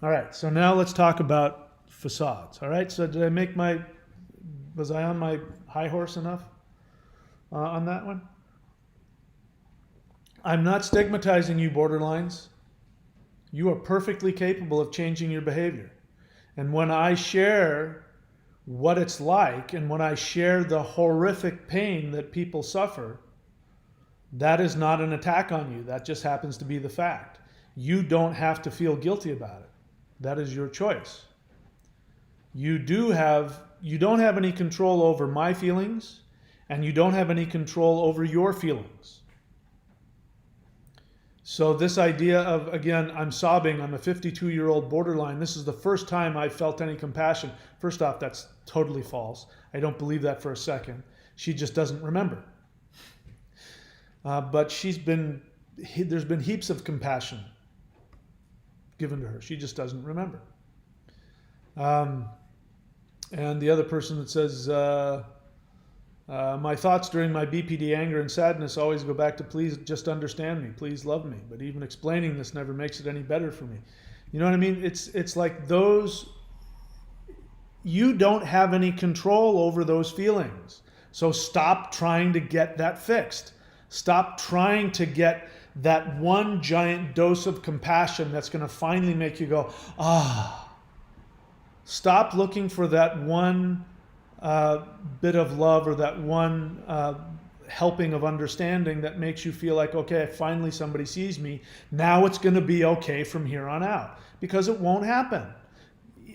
All right, so now let's talk about facades. All right, so was I on my high horse enough on that one? I'm not stigmatizing you, borderlines. You are perfectly capable of changing your behavior. And when I share what it's like, and when I share the horrific pain that people suffer, that is not an attack on you. That just happens to be the fact. You don't have to feel guilty about it. That is your choice. You don't have any control over my feelings, and you don't have any control over your feelings. So this idea of, again, I'm sobbing, I'm a 52-year-old borderline, this is the first time I've felt any compassion. First off, that's totally false. I don't believe that for a second. She just doesn't remember. But there's been heaps of compassion given to her. She just doesn't remember. And the other person that says, my thoughts during my BPD anger and sadness always go back to please just understand me, please love me. But even explaining this never makes it any better for me. You know what I mean? It's like those, you don't have any control over those feelings. So stop trying to get that fixed. Stop trying to get that one giant dose of compassion that's going to finally make you go, ah. Stop looking for that one bit of love or that one helping of understanding that makes you feel like, okay, finally somebody sees me. Now it's going to be okay from here on out, because it won't happen.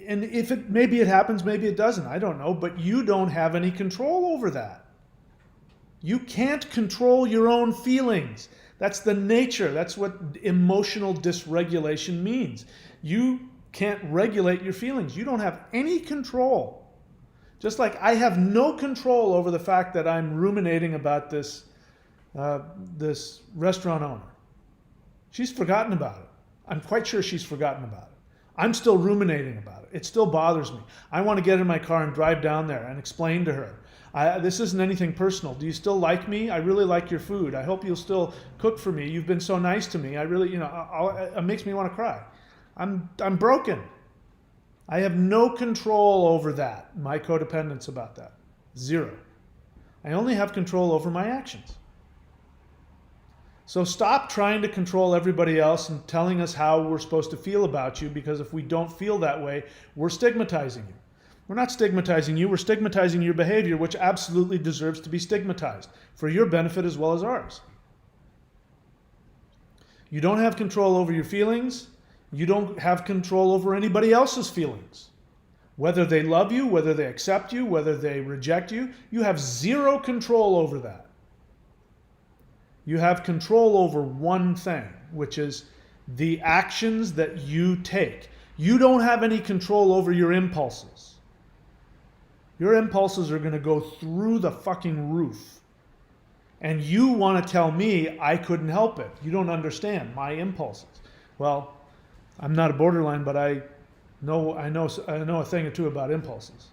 And if it, maybe it happens, maybe it doesn't, I don't know, but you don't have any control over that. You can't control your own feelings. That's the nature. That's what emotional dysregulation means. You can't regulate your feelings. You don't have any control. Just like I have no control over the fact that I'm ruminating about this restaurant owner. She's forgotten about it. I'm quite sure she's forgotten about it. I'm still ruminating about it. It still bothers me. I want to get in my car and drive down there and explain to her, this isn't anything personal. Do you still like me? I really like your food. I hope you'll still cook for me. You've been so nice to me. I really, it makes me want to cry. I'm broken. I have no control over that, my codependence about that. Zero. I only have control over my actions. So stop trying to control everybody else and telling us how we're supposed to feel about you, because if we don't feel that way, we're stigmatizing you. We're not stigmatizing you, we're stigmatizing your behavior, which absolutely deserves to be stigmatized, for your benefit as well as ours. You don't have control over your feelings. You don't have control over anybody else's feelings. Whether they love you, whether they accept you, whether they reject you, you have zero control over that. You have control over one thing, which is the actions that you take. You don't have any control over your impulses. Your impulses are going to go through the fucking roof. And you want to tell me I couldn't help it. You don't understand my impulses. Well, I'm not a borderline, but I know a thing or two about impulses.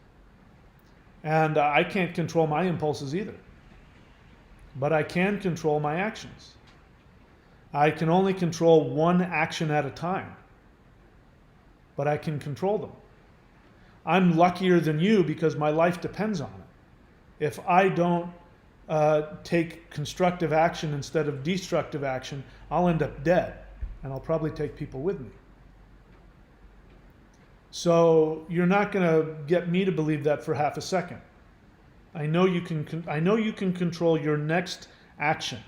And I can't control my impulses either. But I can control my actions. I can only control one action at a time. But I can control them. I'm luckier than you because my life depends on it. If I don't take constructive action instead of destructive action, I'll end up dead. And I'll probably take people with me. So you're not going to get me to believe that for half a second. I know you can control your next action.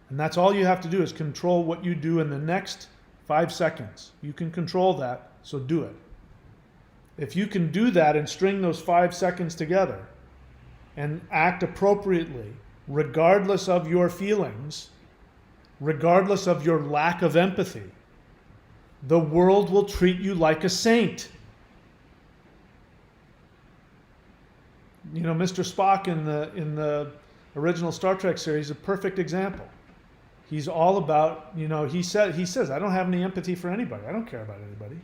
And that's all you have to do, is control what you do in the next 5 seconds. You can control that, so do it. If you can do that and string those 5 seconds together and act appropriately, regardless of your feelings, regardless of your lack of empathy, the world will treat you like a saint. You know, Mr. Spock in the original Star Trek series is a perfect example. He's all about, he says, I don't have any empathy for anybody. I don't care about anybody.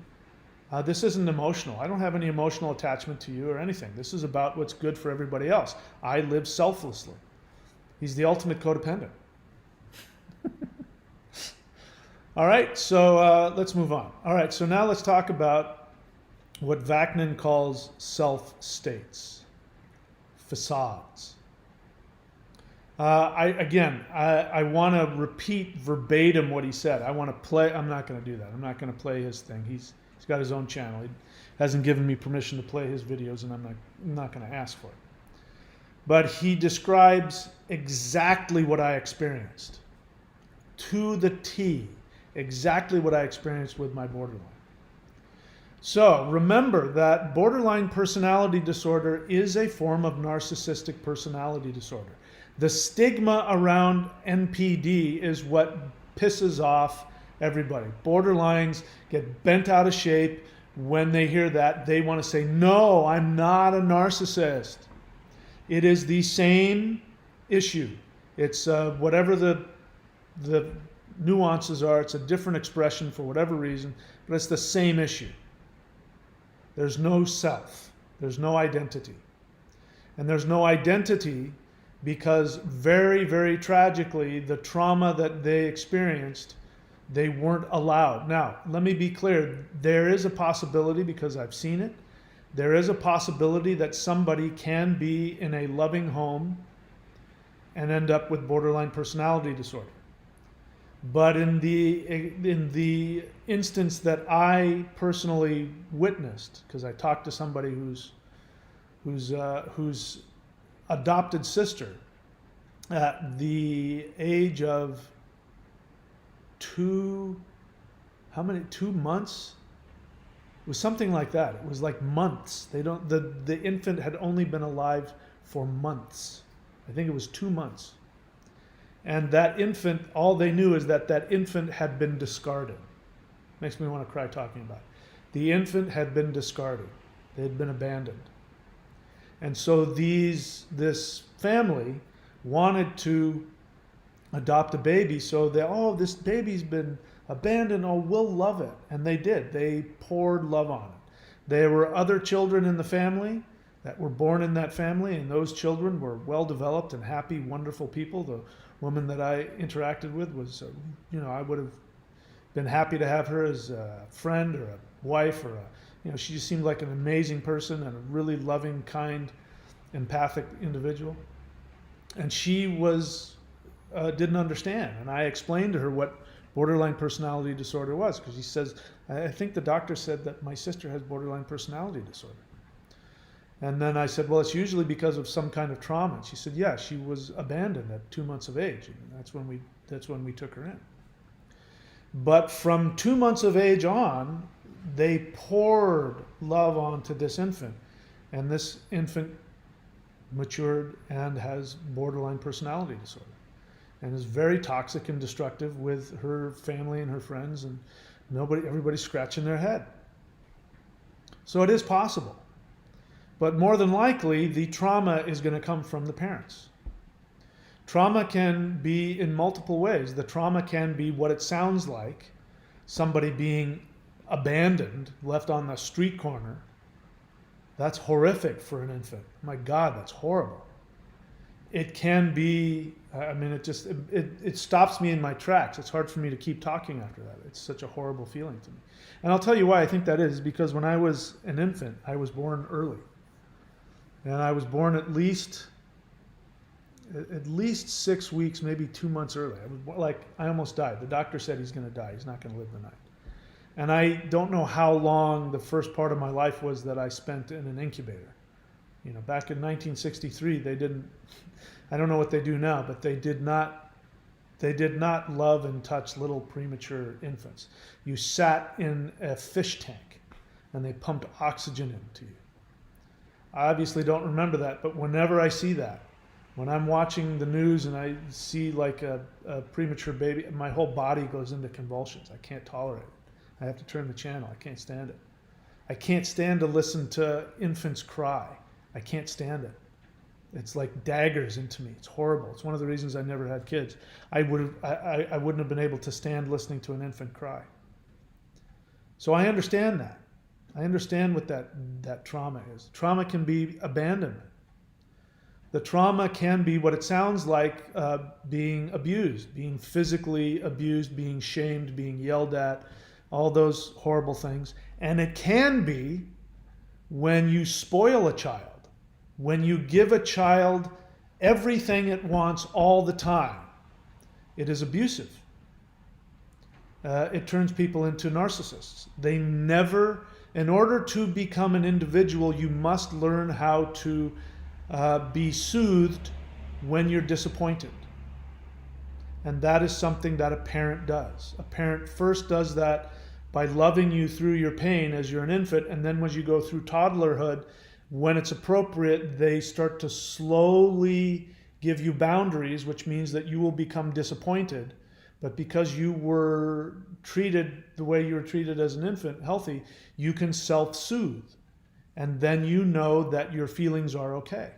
This isn't emotional. I don't have any emotional attachment to you or anything. This is about what's good for everybody else. I live selflessly. He's the ultimate codependent. All right, so let's move on. All right, so now let's talk about what Vaknin calls self-states, facades. I want to repeat verbatim what he said. I'm not going to do that. I'm not going to play his thing. He's got his own channel. He hasn't given me permission to play his videos, and I'm not going to ask for it. But he describes exactly what I experienced, to the T. Exactly what I experienced with my borderline. So remember that borderline personality disorder is a form of narcissistic personality disorder. The stigma around NPD is what pisses off everybody. Borderlines get bent out of shape when they hear that. They want to say, no, I'm not a narcissist. It is the same issue. It's whatever the nuances are, it's a different expression for whatever reason, but it's the same issue. There's no self. There's no identity. And there's no identity because very, very tragically, the trauma that they experienced, they weren't allowed. Now, let me be clear. There is a possibility, because I've seen it, there is a possibility that somebody can be in a loving home and end up with borderline personality disorder. But in the instance that I personally witnessed, because I talked to somebody who's whose adopted sister, at the age of 2 months? It was something like that. It was like months. The infant had only been alive for months. I think it was 2 months. And that infant, all they knew is that that infant had been discarded. Makes me want to cry talking about it. The infant had been discarded. They had been abandoned. And so this family wanted to adopt a baby, so this baby's been abandoned, we'll love it. And they did. They poured love on it. There were other children in the family that were born in that family, and those children were well developed and happy, wonderful people. The woman that I interacted with was, I would have been happy to have her as a friend or a wife she just seemed like an amazing person and a really loving, kind, empathic individual. And she didn't understand. And I explained to her what borderline personality disorder was, because she says, I think the doctor said that my sister has borderline personality disorder. And then I said, well, it's usually because of some kind of trauma. And she said, yeah, she was abandoned at 2 months of age. And that's when we took her in. But from 2 months of age on, they poured love onto this infant. And this infant matured and has borderline personality disorder, and is very toxic and destructive with her family and her friends, and everybody's scratching their head. So it is possible. But more than likely, the trauma is going to come from the parents. Trauma can be in multiple ways. The trauma can be what it sounds like, somebody being abandoned, left on the street corner. That's horrific for an infant. My God, that's horrible. It can be, it stops me in my tracks. It's hard for me to keep talking after that. It's such a horrible feeling to me. And I'll tell you why I think that is, because when I was an infant, I was born early. And I was born at least 6 weeks, maybe 2 months early. I almost died. The doctor said he's going to die. He's not going to live the night. And I don't know how long the first part of my life was that I spent in an incubator. Back in 1963, I don't know what they do now, but they did not love and touch little premature infants. You sat in a fish tank and they pumped oxygen into you. I obviously don't remember that, but whenever I see that, when I'm watching the news and I see like a premature baby, my whole body goes into convulsions. I can't tolerate it. I have to turn the channel. I can't stand it. I can't stand to listen to infants cry. I can't stand it. It's like daggers into me. It's horrible. It's one of the reasons I never had kids. I wouldn't have been able to stand listening to an infant cry. So I understand that. I understand what that trauma is. Trauma can be abandonment. The trauma can be what it sounds like, being abused, being physically abused, being shamed, being yelled at, all those horrible things. And it can be when you spoil a child, when you give a child everything it wants all the time. It is abusive. It turns people into narcissists. In order to become an individual, you must learn how to be soothed when you're disappointed. And that is something that a parent does. A parent first does that by loving you through your pain as you're an infant, and then when you go through toddlerhood, when it's appropriate, they start to slowly give you boundaries, which means that you will become disappointed. But because you were treated the way you were treated as an infant, healthy, you can self-soothe. And then you know that your feelings are okay.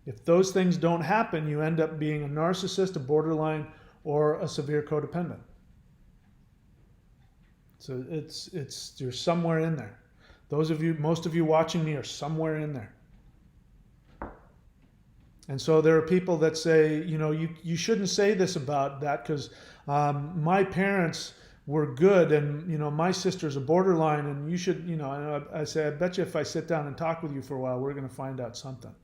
If those things don't happen, you end up being a narcissist, a borderline, or a severe codependent. So you're somewhere in there. Most of you watching me are somewhere in there. And so there are people that say, you shouldn't say this about that because my parents were good and, my sister's a borderline and you should, and I say, I bet you if I sit down and talk with you for a while, we're going to find out something.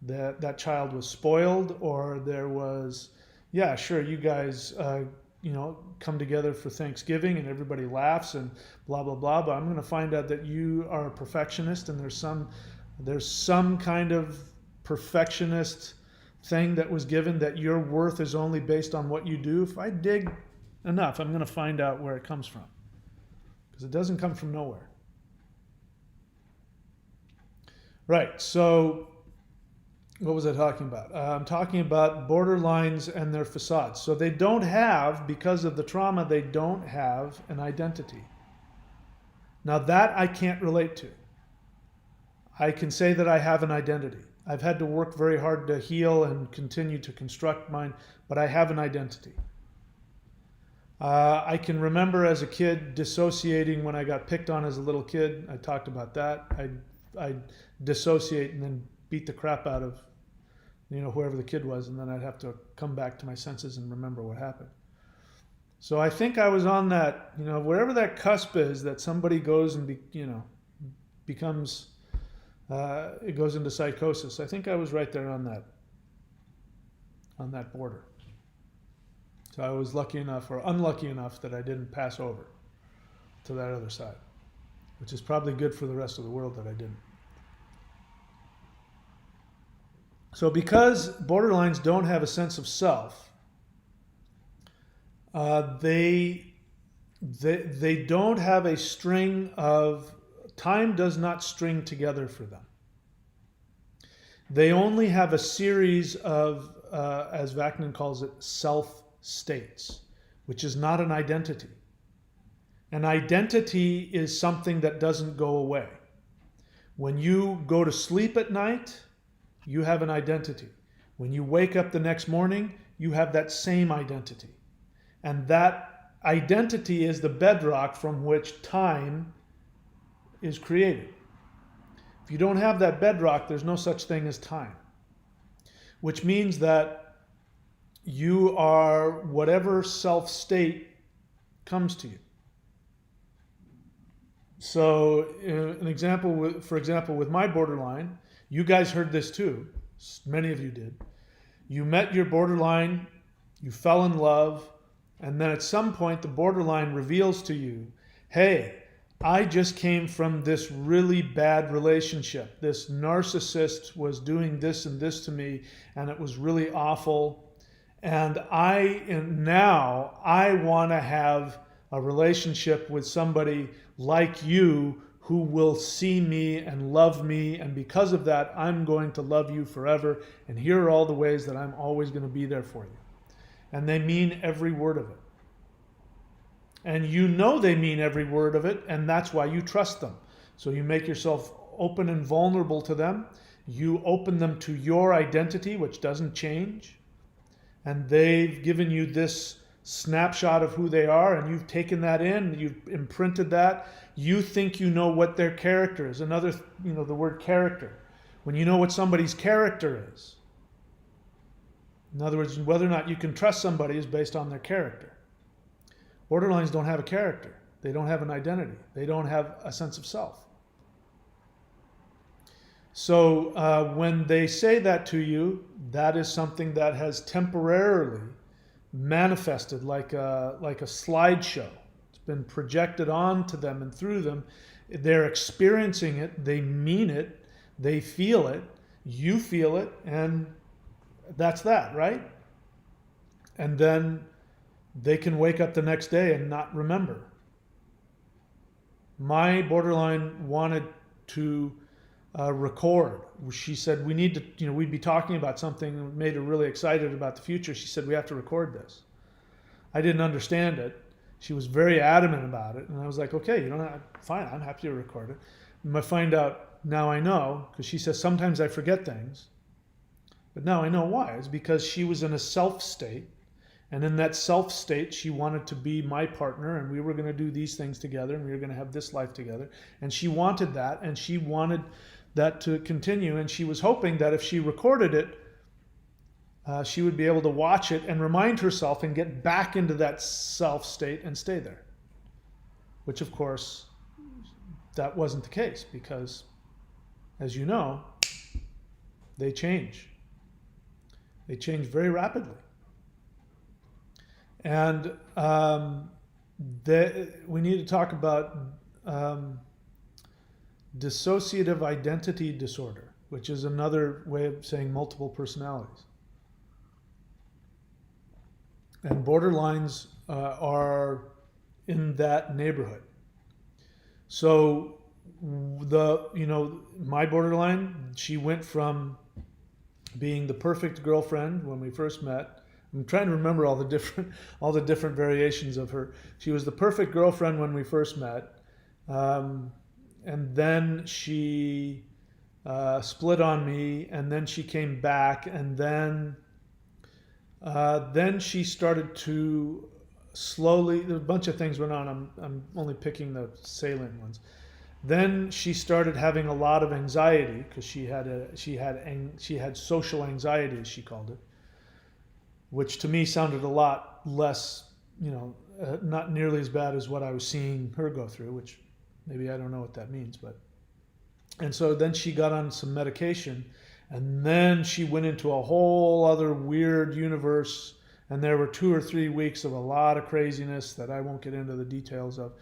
That child was spoiled, or there was, yeah, sure, you guys, come together for Thanksgiving and everybody laughs and blah, blah, blah. But I'm going to find out that you are a perfectionist and there's some There's some kind of perfectionist thing that was given that your worth is only based on what you do. If I dig enough, I'm going to find out where it comes from, because it doesn't come from nowhere. Right, so what was I talking about? I'm talking about borderlines and their facades. So they don't have, because of the trauma, they don't have an identity. Now that I can't relate to. I can say that I have an identity. I've had to work very hard to heal and continue to construct mine, but I have an identity. I can remember as a kid dissociating when I got picked on as a little kid. I talked about that. I'd dissociate and then beat the crap out of, whoever the kid was, and then I'd have to come back to my senses and remember what happened. So I think I was on that, wherever that cusp is, that somebody goes and becomes, it goes into psychosis. I think I was right there on that border. So I was lucky enough or unlucky enough that I didn't pass over to that other side, which is probably good for the rest of the world that I didn't. So because borderlines don't have a sense of self, they don't have a string of, time does not string together for them. They only have a series of, as Vaknin calls it, self-states, which is not an identity. An identity is something that doesn't go away. When you go to sleep at night, you have an identity. When you wake up the next morning, you have that same identity. And that identity is the bedrock from which time is created. If you don't have that bedrock, there's no such thing as time. Which means that you are whatever self-state comes to you. So, for example, with my borderline, you guys heard this too. Many of you did. You met your borderline, you fell in love, and then at some point the borderline reveals to you, hey, I just came from this really bad relationship. This narcissist was doing this and this to me, and it was really awful. And now I want to have a relationship with somebody like you who will see me and love me, and because of that, I'm going to love you forever, and here are all the ways that I'm always going to be there for you. And they mean every word of it. And they mean every word of it, and that's why you trust them. So you make yourself open and vulnerable to them. You open them to your identity, which doesn't change. And they've given you this snapshot of who they are, and you've taken that in, you've imprinted that. You think you know what their character is. Another, the word character. When you know what somebody's character is. In other words, whether or not you can trust somebody is based on their character. Borderlines don't have a character. They don't have an identity. They don't have a sense of self. So when they say that to you, that is something that has temporarily manifested like a slideshow. It's been projected onto them and through them. They're experiencing it. They mean it. They feel it. You feel it. And that's that, right? And then they can wake up the next day and not remember. My borderline wanted to record. She said, we need to, we'd be talking about something that made her really excited about the future. She said, we have to record this. I didn't understand it. She was very adamant about it. And I was like, okay, fine, I'm happy to record it. And I find out, now I know, because she says, sometimes I forget things. But now I know why. It's because she was in a self state. And in that self state, she wanted to be my partner, and we were going to do these things together, and we were going to have this life together. And she wanted that, and she wanted that to continue. And she was hoping that if she recorded it, she would be able to watch it and remind herself and get back into that self state and stay there. Which, of course, that wasn't the case because, as you know, they change. They change very rapidly. And we need to talk about dissociative identity disorder, which is another way of saying multiple personalities. And borderlines are in that neighborhood. So my borderline, she went from being the perfect girlfriend when we first met. I'm trying to remember all the different variations of her. She was the perfect girlfriend when we first met, and then she split on me, and then she came back, and then she started to slowly. A bunch of things went on. I'm only picking the salient ones. Then she started having a lot of anxiety because she had social anxiety, as she called it, which to me sounded a lot less, not nearly as bad as what I was seeing her go through, which maybe I don't know what that means, but. And so then she got on some medication, and then she went into a whole other weird universe, and there were 2 or 3 weeks of a lot of craziness that I won't get into the details of.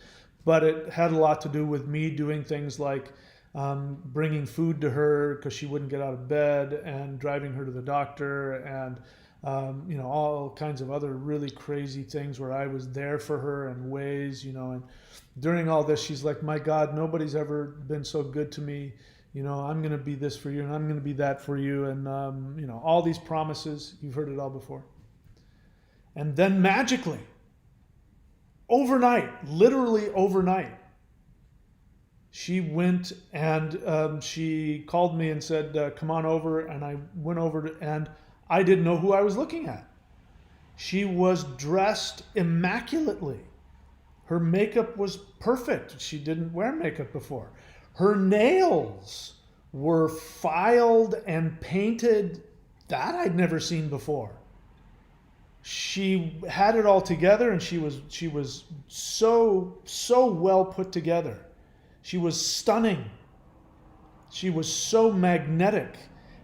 But it had a lot to do with me doing things like bringing food to her because she wouldn't get out of bed, and driving her to the doctor, and all kinds of other really crazy things where I was there for her in ways, and during all this, she's like, my God, nobody's ever been so good to me. I'm going to be this for you, and I'm going to be that for you. And, all these promises, you've heard it all before. And then magically, overnight, literally overnight, she went and she called me and said, come on over. And I went over and I didn't know who I was looking at. She was dressed immaculately. Her makeup was perfect. She didn't wear makeup before. Her nails were filed and painted. That I'd never seen before. She had it all together, and she was so well put together. She was stunning. She was so magnetic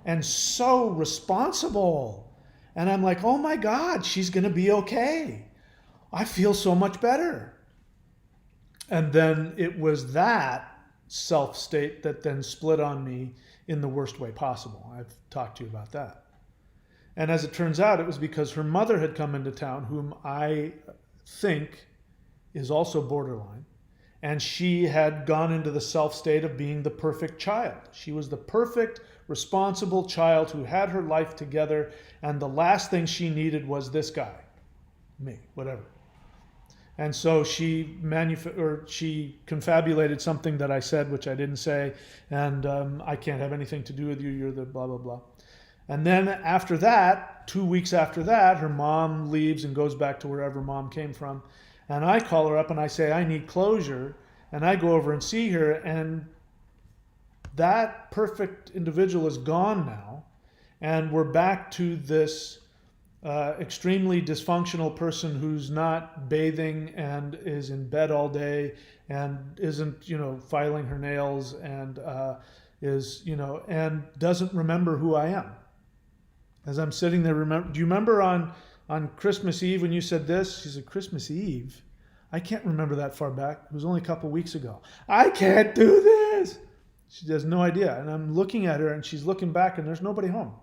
and so responsible. And I'm like, oh my God, she's going to be okay. I feel so much better. And then it was that self-state that then split on me in the worst way possible. I've talked to you about that. And as it turns out, it was because her mother had come into town, whom I think is also borderline. And she had gone into the self-state of being the perfect child. She was the perfect, responsible child who had her life together. And the last thing she needed was this guy, me, whatever. And so she confabulated something that I said, which I didn't say, and I can't have anything to do with you, you're the blah, blah, blah. And then after that, 2 weeks after that, her mom leaves and goes back to wherever mom came from. And I call her up and I say, I need closure. And I go over and see her, and that perfect individual is gone now. And we're back to this extremely dysfunctional person who's not bathing and is in bed all day and isn't, filing her nails and and doesn't remember who I am. As I'm sitting there, do you remember on Christmas Eve when you said this? She said, Christmas Eve? I can't remember that far back. It was only a couple weeks ago. I can't do this. She has no idea. And I'm looking at her and she's looking back and there's nobody home.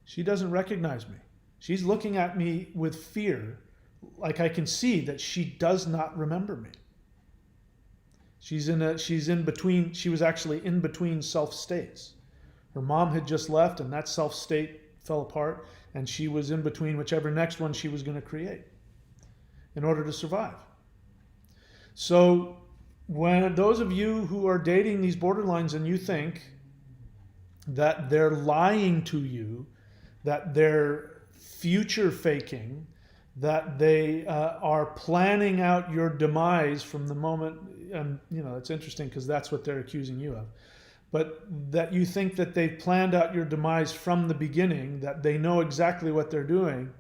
She doesn't recognize me. She's looking at me with fear, like I can see that she does not remember me. She was actually in between self states. Her mom had just left and that self state fell apart, and she was in between whichever next one she was going to create in order to survive. So when those of you who are dating these borderlines and you think that they're lying to you, that they're future faking, that they are planning out your demise from the moment, and it's interesting because that's what they're accusing you of, but that you think that they've planned out your demise from the beginning, that they know exactly what they're doing,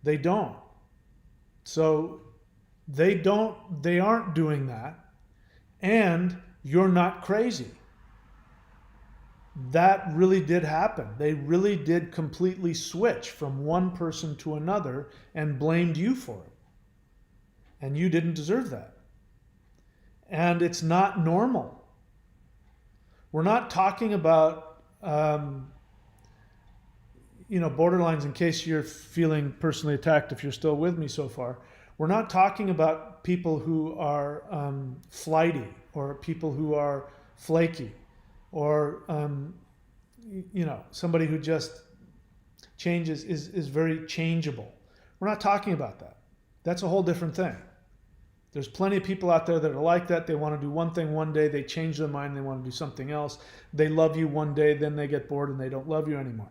they don't. So they aren't doing that, and you're not crazy. That really did happen. They really did completely switch from one person to another and blamed you for it. And you didn't deserve that. And it's not normal. We're not talking about, borderlines, in case you're feeling personally attacked, if you're still with me so far. We're not talking about people who are flighty, or people who are flaky, or, somebody who just changes, is very changeable. We're not talking about that. That's a whole different thing. There's plenty of people out there that are like that. They want to do one thing one day, they change their mind, they want to do something else. They love you one day, then they get bored and they don't love you anymore.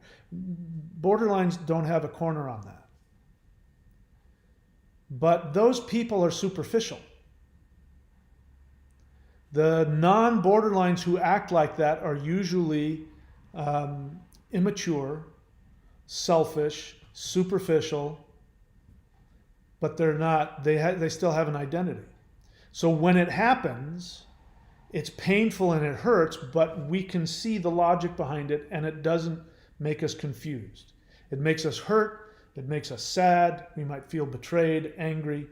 Borderlines don't have a corner on that. But those people are superficial. The non-borderlines who act like that are usually immature, selfish, superficial, but they're not, they still have an identity. So when it happens, it's painful and it hurts, but we can see the logic behind it, and it doesn't make us confused. It makes us hurt, it makes us sad, we might feel betrayed, angry,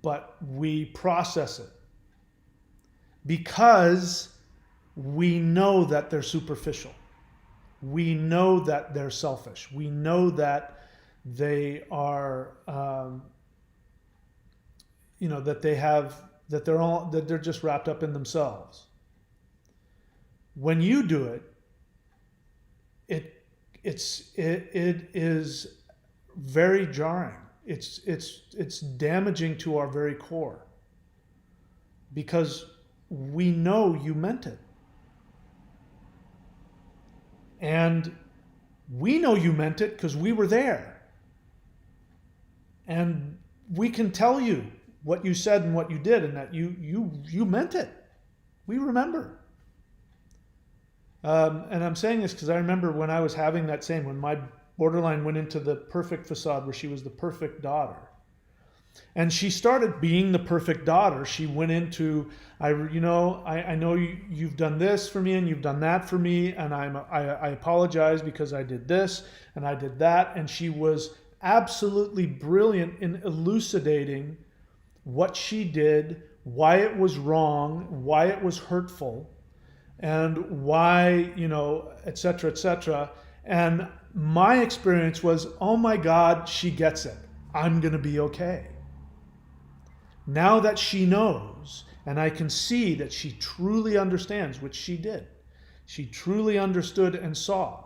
but we process it because we know that they're superficial. We know that they're selfish. We know that they are, that they're just wrapped up in themselves. When you do it, it is very jarring. It's damaging to our very core, because we know you meant it. And we know you meant it because we were there. And we can tell you what you said and what you did, and that you meant it. We remember. And I'm saying this because I remember when I was having that same, when my borderline went into the perfect facade where she was the perfect daughter. And she started being the perfect daughter. She went into, I know you've done this for me and you've done that for me, and I apologize because I did this and I did that. And she was absolutely brilliant in elucidating what she did, why it was wrong, why it was hurtful, and why, et cetera, et cetera. And my experience was, oh my God, she gets it. I'm going to be okay. Now that she knows, and I can see that she truly understands, which she did. She truly understood and saw.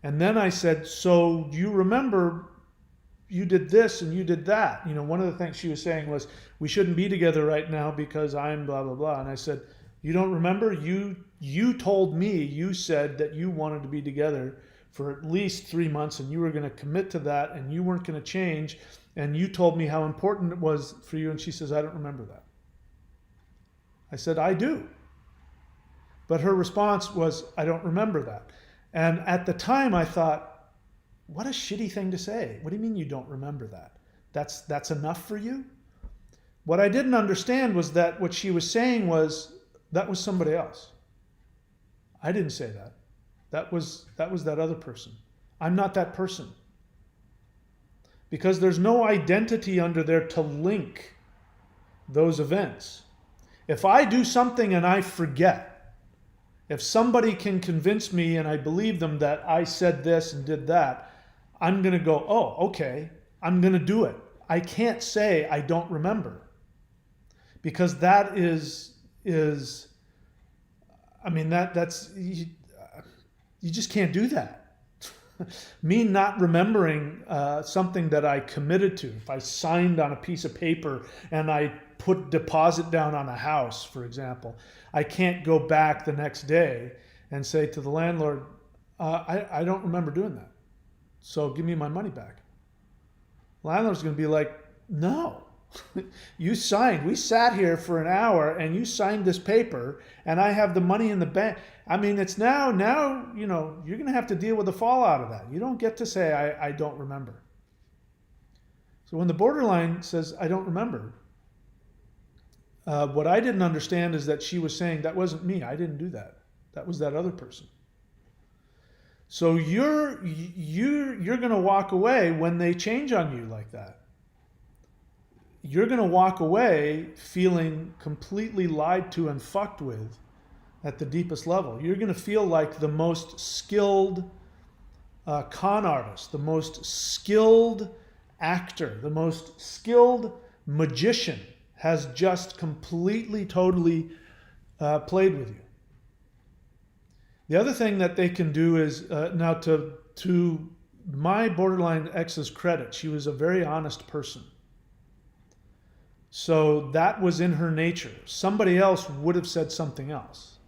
And then I said, so do you remember you did this and you did that? One of the things she was saying was, we shouldn't be together right now because I'm blah, blah, blah. And I said, you don't remember? You told me, you said that you wanted to be together for at least 3 months, and you were going to commit to that, and you weren't going to change. And you told me how important it was for you. And she says, I don't remember that. I said, I do. But her response was, I don't remember that. And at the time I thought, what a shitty thing to say. What do you mean you don't remember that? That's enough for you? What I didn't understand was that what she was saying was, that was somebody else. I didn't say that. That was that other person. I'm not that person. Because there's no identity under there to link those events. If I do something and I forget, if somebody can convince me and I believe them that I said this and did that, I'm going to go, oh, okay, I'm going to do it. I can't say I don't remember. Because that that's, you just can't do that. Me not remembering something that I committed to, if I signed on a piece of paper and I put deposit down on a house, for example, I can't go back the next day and say to the landlord, I don't remember doing that, so give me my money back. Landlord's going to be like, no, you signed. We sat here for an hour and you signed this paper and I have the money in the bank. I mean, it's now, you're going to have to deal with the fallout of that. You don't get to say, I don't remember. So when the borderline says, I don't remember, what I didn't understand is that she was saying, that wasn't me. I didn't do that. That was that other person. So you're going to walk away when they change on you like that. You're going to walk away feeling completely lied to and fucked with at the deepest level. You're going to feel like the most skilled con artist, the most skilled actor, the most skilled magician has just completely, totally played with you. The other thing that they can do is, now to my borderline ex's credit, she was a very honest person. So that was in her nature. Somebody else would have said something else.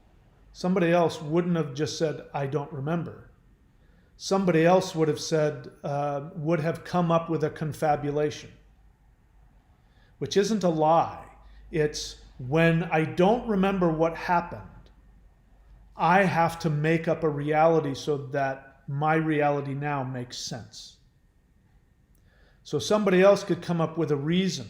Somebody else wouldn't have just said, I don't remember. Somebody else would have said, would have come up with a confabulation, which isn't a lie. It's when I don't remember what happened, I have to make up a reality so that my reality now makes sense. So somebody else could come up with a reason.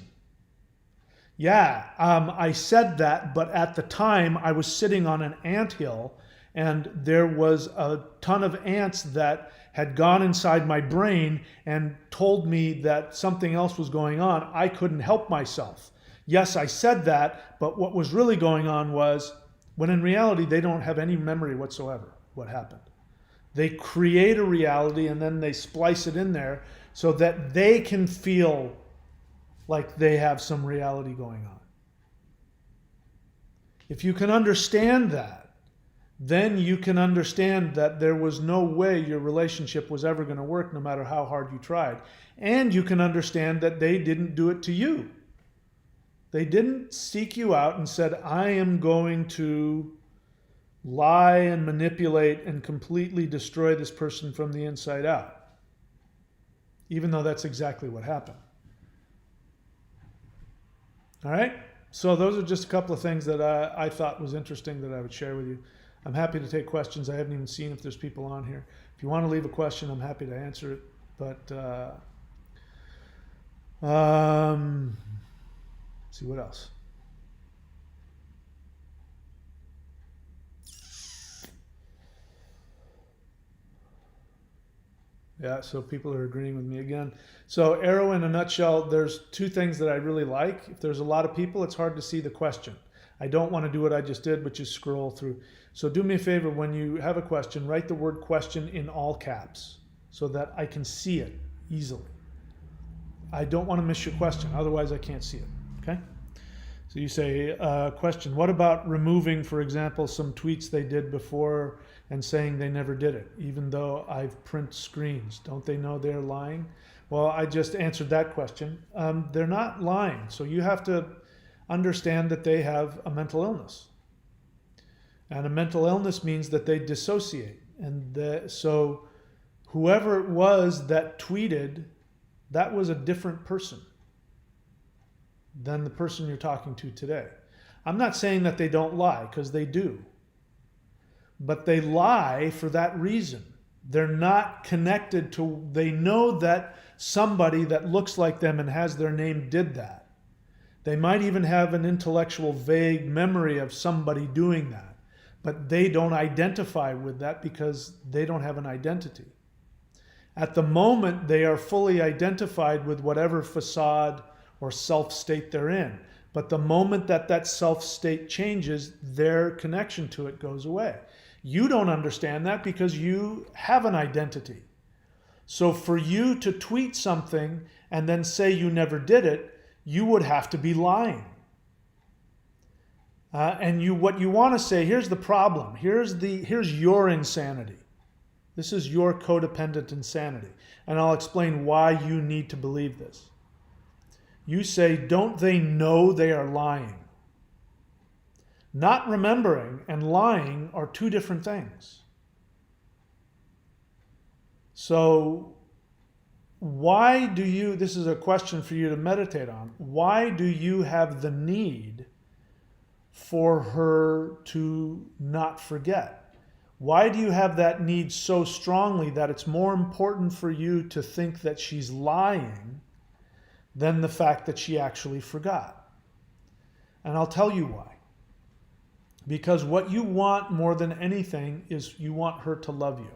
Yeah, I said that, but at the time I was sitting on an anthill and there was a ton of ants that had gone inside my brain and told me that something else was going on. I couldn't help myself. Yes, I said that, but what was really going on was, when in reality they don't have any memory whatsoever what happened. They create a reality and then they splice it in there so that they can feel like they have some reality going on. If you can understand that, then you can understand that there was no way your relationship was ever going to work no matter how hard you tried. And you can understand that they didn't do it to you. They didn't seek you out and said, I am going to lie and manipulate and completely destroy this person from the inside out. Even though that's exactly what happened. All right? So those are just a couple of things that I thought was interesting that I would share with you. I'm happy to take questions. I haven't even seen if there's people on here. If you want to leave a question, I'm happy to answer it. But let's see what else. Yeah, so people are agreeing with me again. So arrow in a nutshell, there's two things that I really like. If there's a lot of people, it's hard to see the question. I don't want to do what I just did, which is scroll through. So do me a favor, when you have a question, write the word question in all caps so that I can see it easily. I don't want to miss your question, otherwise I can't see it, okay? So you say, question, what about removing, for example, some tweets they did before and saying they never did it, even though I've print screens? Don't they know they're lying? Well, I just answered that question. They're not lying. So you have to understand that they have a mental illness. And a mental illness means that they dissociate. And so whoever it was that tweeted, that was a different person than the person you're talking to today. I'm not saying that they don't lie, because they do. But they lie for that reason. They're not connected to, they know that somebody that looks like them and has their name did that. They might even have an intellectual vague memory of somebody doing that. But they don't identify with that because they don't have an identity. At the moment, they are fully identified with whatever facade or self-state they're in. But the moment that that self-state changes, their connection to it goes away. You don't understand that because you have an identity. So for you to tweet something and then say you never did it, you would have to be lying. And what you want to say, here's the problem. Here's your insanity. This is your codependent insanity. And I'll explain why you need to believe this. You say, don't they know they are lying? Not remembering and lying are two different things. So why do you, this is a question for you to meditate on, why do you have the need for her to not forget? Why do you have that need so strongly that it's more important for you to think that she's lying than the fact that she actually forgot? And I'll tell you why. Because what you want more than anything is you want her to love you.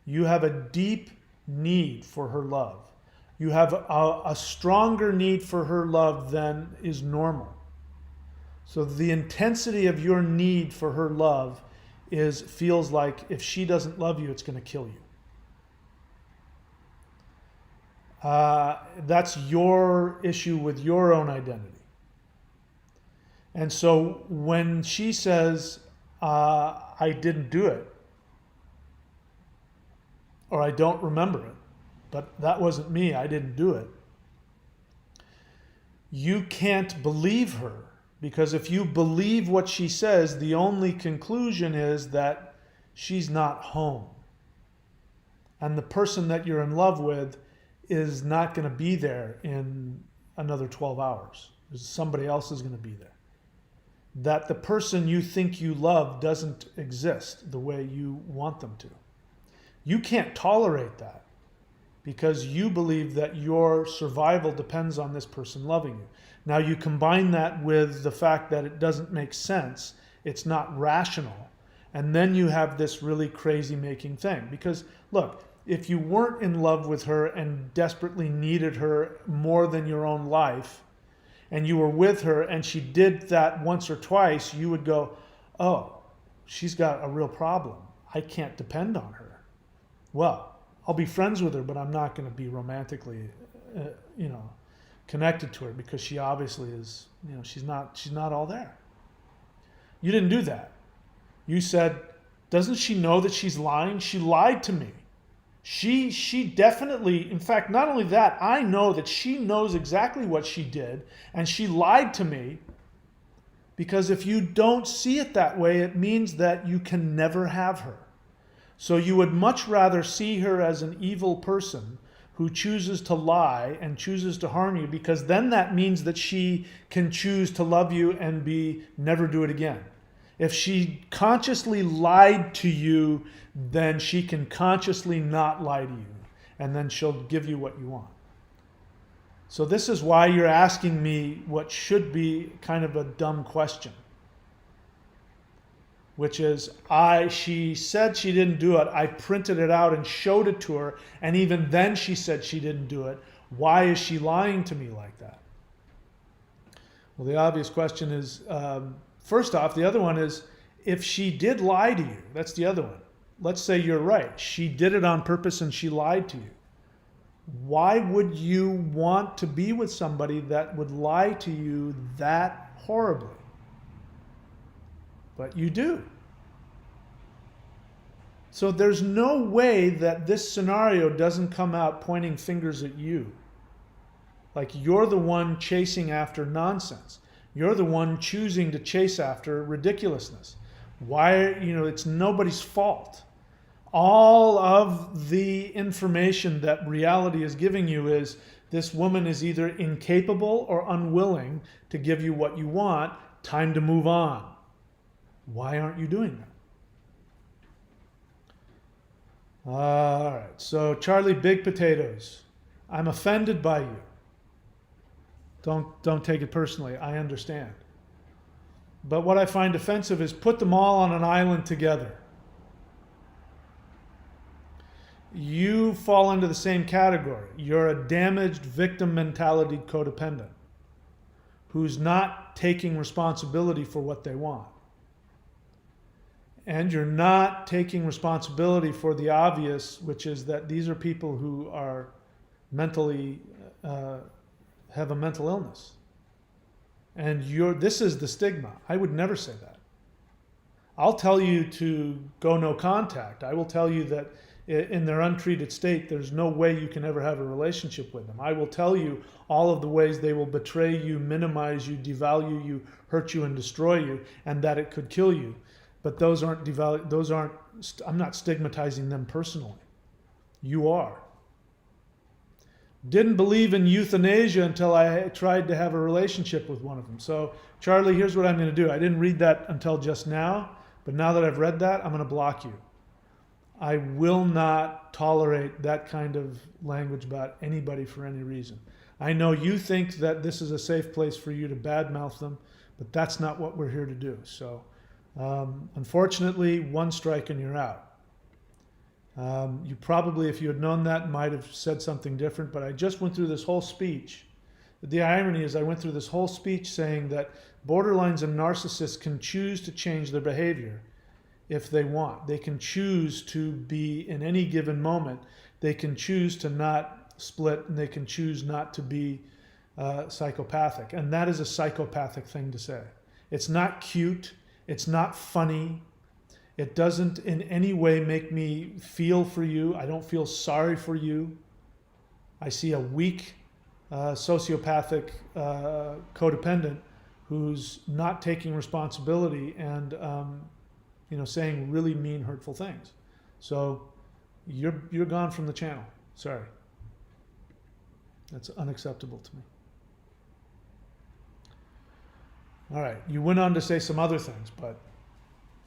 You have a deep need for her love. You have a stronger need for her love than is normal. So the intensity of your need for her love feels like if she doesn't love you, it's going to kill you. That's your issue with your own identity. And so when she says, I didn't do it, or I don't remember it, but that wasn't me, I didn't do it, you can't believe her, because if you believe what she says, the only conclusion is that she's not home. And the person that you're in love with is not going to be there in another 12 hours. Somebody else is going to be there. That the person you think you love doesn't exist the way you want them to. You can't tolerate that because you believe that your survival depends on this person loving you. Now you combine that with the fact that it doesn't make sense, it's not rational, and then you have this really crazy making thing. Because look, if you weren't in love with her and desperately needed her more than your own life, and you were with her and she did that once or twice, you would go, oh, she's got a real problem. I can't depend on her. Well, I'll be friends with her, but I'm not going to be romantically, connected to her because she obviously is, she's not all there. You didn't do that. You said, doesn't she know that she's lying? She lied to me. She definitely, in fact, not only that, I know that she knows exactly what she did, and she lied to me, because if you don't see it that way, it means that you can never have her. So you would much rather see her as an evil person who chooses to lie and chooses to harm you, because then that means that she can choose to love you and never do it again. If she consciously lied to you, then she can consciously not lie to you, and then she'll give you what you want. So this is why you're asking me what should be kind of a dumb question, which is, she said she didn't do it. I printed it out and showed it to her, and even then she said she didn't do it. Why is she lying to me like that? Well, the obvious question is, first off, the other one is, if she did lie to you, that's the other one. Let's say you're right. She did it on purpose and she lied to you. Why would you want to be with somebody that would lie to you that horribly? But you do. So there's no way that this scenario doesn't come out pointing fingers at you. Like you're the one chasing after nonsense. You're the one choosing to chase after ridiculousness. Why, it's nobody's fault. All of the information that reality is giving you is this woman is either incapable or unwilling to give you what you want. Time to move on. Why aren't you doing that? All right, so Charlie Big Potatoes. I'm offended by you. Don't take it personally. I understand. But what I find offensive is put them all on an island together. You fall into the same category. You're a damaged victim mentality codependent who's not taking responsibility for what they want. And you're not taking responsibility for the obvious, which is that these are people who are mentally, have a mental illness. And this is the stigma. I would never say that. I'll tell you to go no contact. I will tell you that in their untreated state, there's no way you can ever have a relationship with them. I will tell you all of the ways they will betray you, minimize you, devalue you, hurt you, and destroy you, and that it could kill you. But I'm not stigmatizing them personally. You are. Didn't believe in euthanasia until I tried to have a relationship with one of them. So, Charlie, here's what I'm going to do. I didn't read that until just now, but now that I've read that, I'm going to block you. I will not tolerate that kind of language about anybody for any reason. I know you think that this is a safe place for you to badmouth them, but that's not what we're here to do. So, unfortunately, one strike and you're out. You probably, if you had known that, might have said something different, but I just went through this whole speech. The irony is I went through this whole speech saying that Borderlines and narcissists can choose to change their behavior if they want. They can choose to be, in any given moment, they can choose to not split, and they can choose not to be psychopathic. And that is a psychopathic thing to say. It's not cute. It's not funny. It doesn't in any way make me feel for you. I don't feel sorry for you. I see a weak sociopathic codependent who's not taking responsibility and saying really mean, hurtful things. So you're gone from the channel. Sorry. That's unacceptable to me. All right, you went on to say some other things, but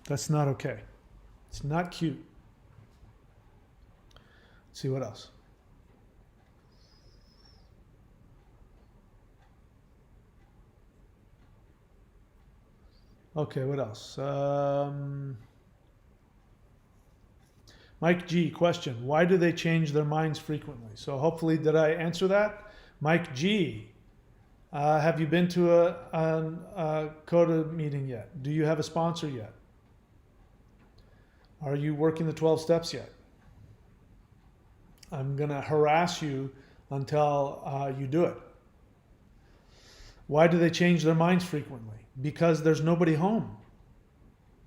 that's not okay. It's not cute. Let's see what else. Okay, what else? Mike G, question. Why do they change their minds frequently? So hopefully, did I answer that? Mike G, have you been to a CODA meeting yet? Do you have a sponsor yet? Are you working the 12 steps yet? I'm going to harass you until you do it. Why do they change their minds frequently? Because there's nobody home.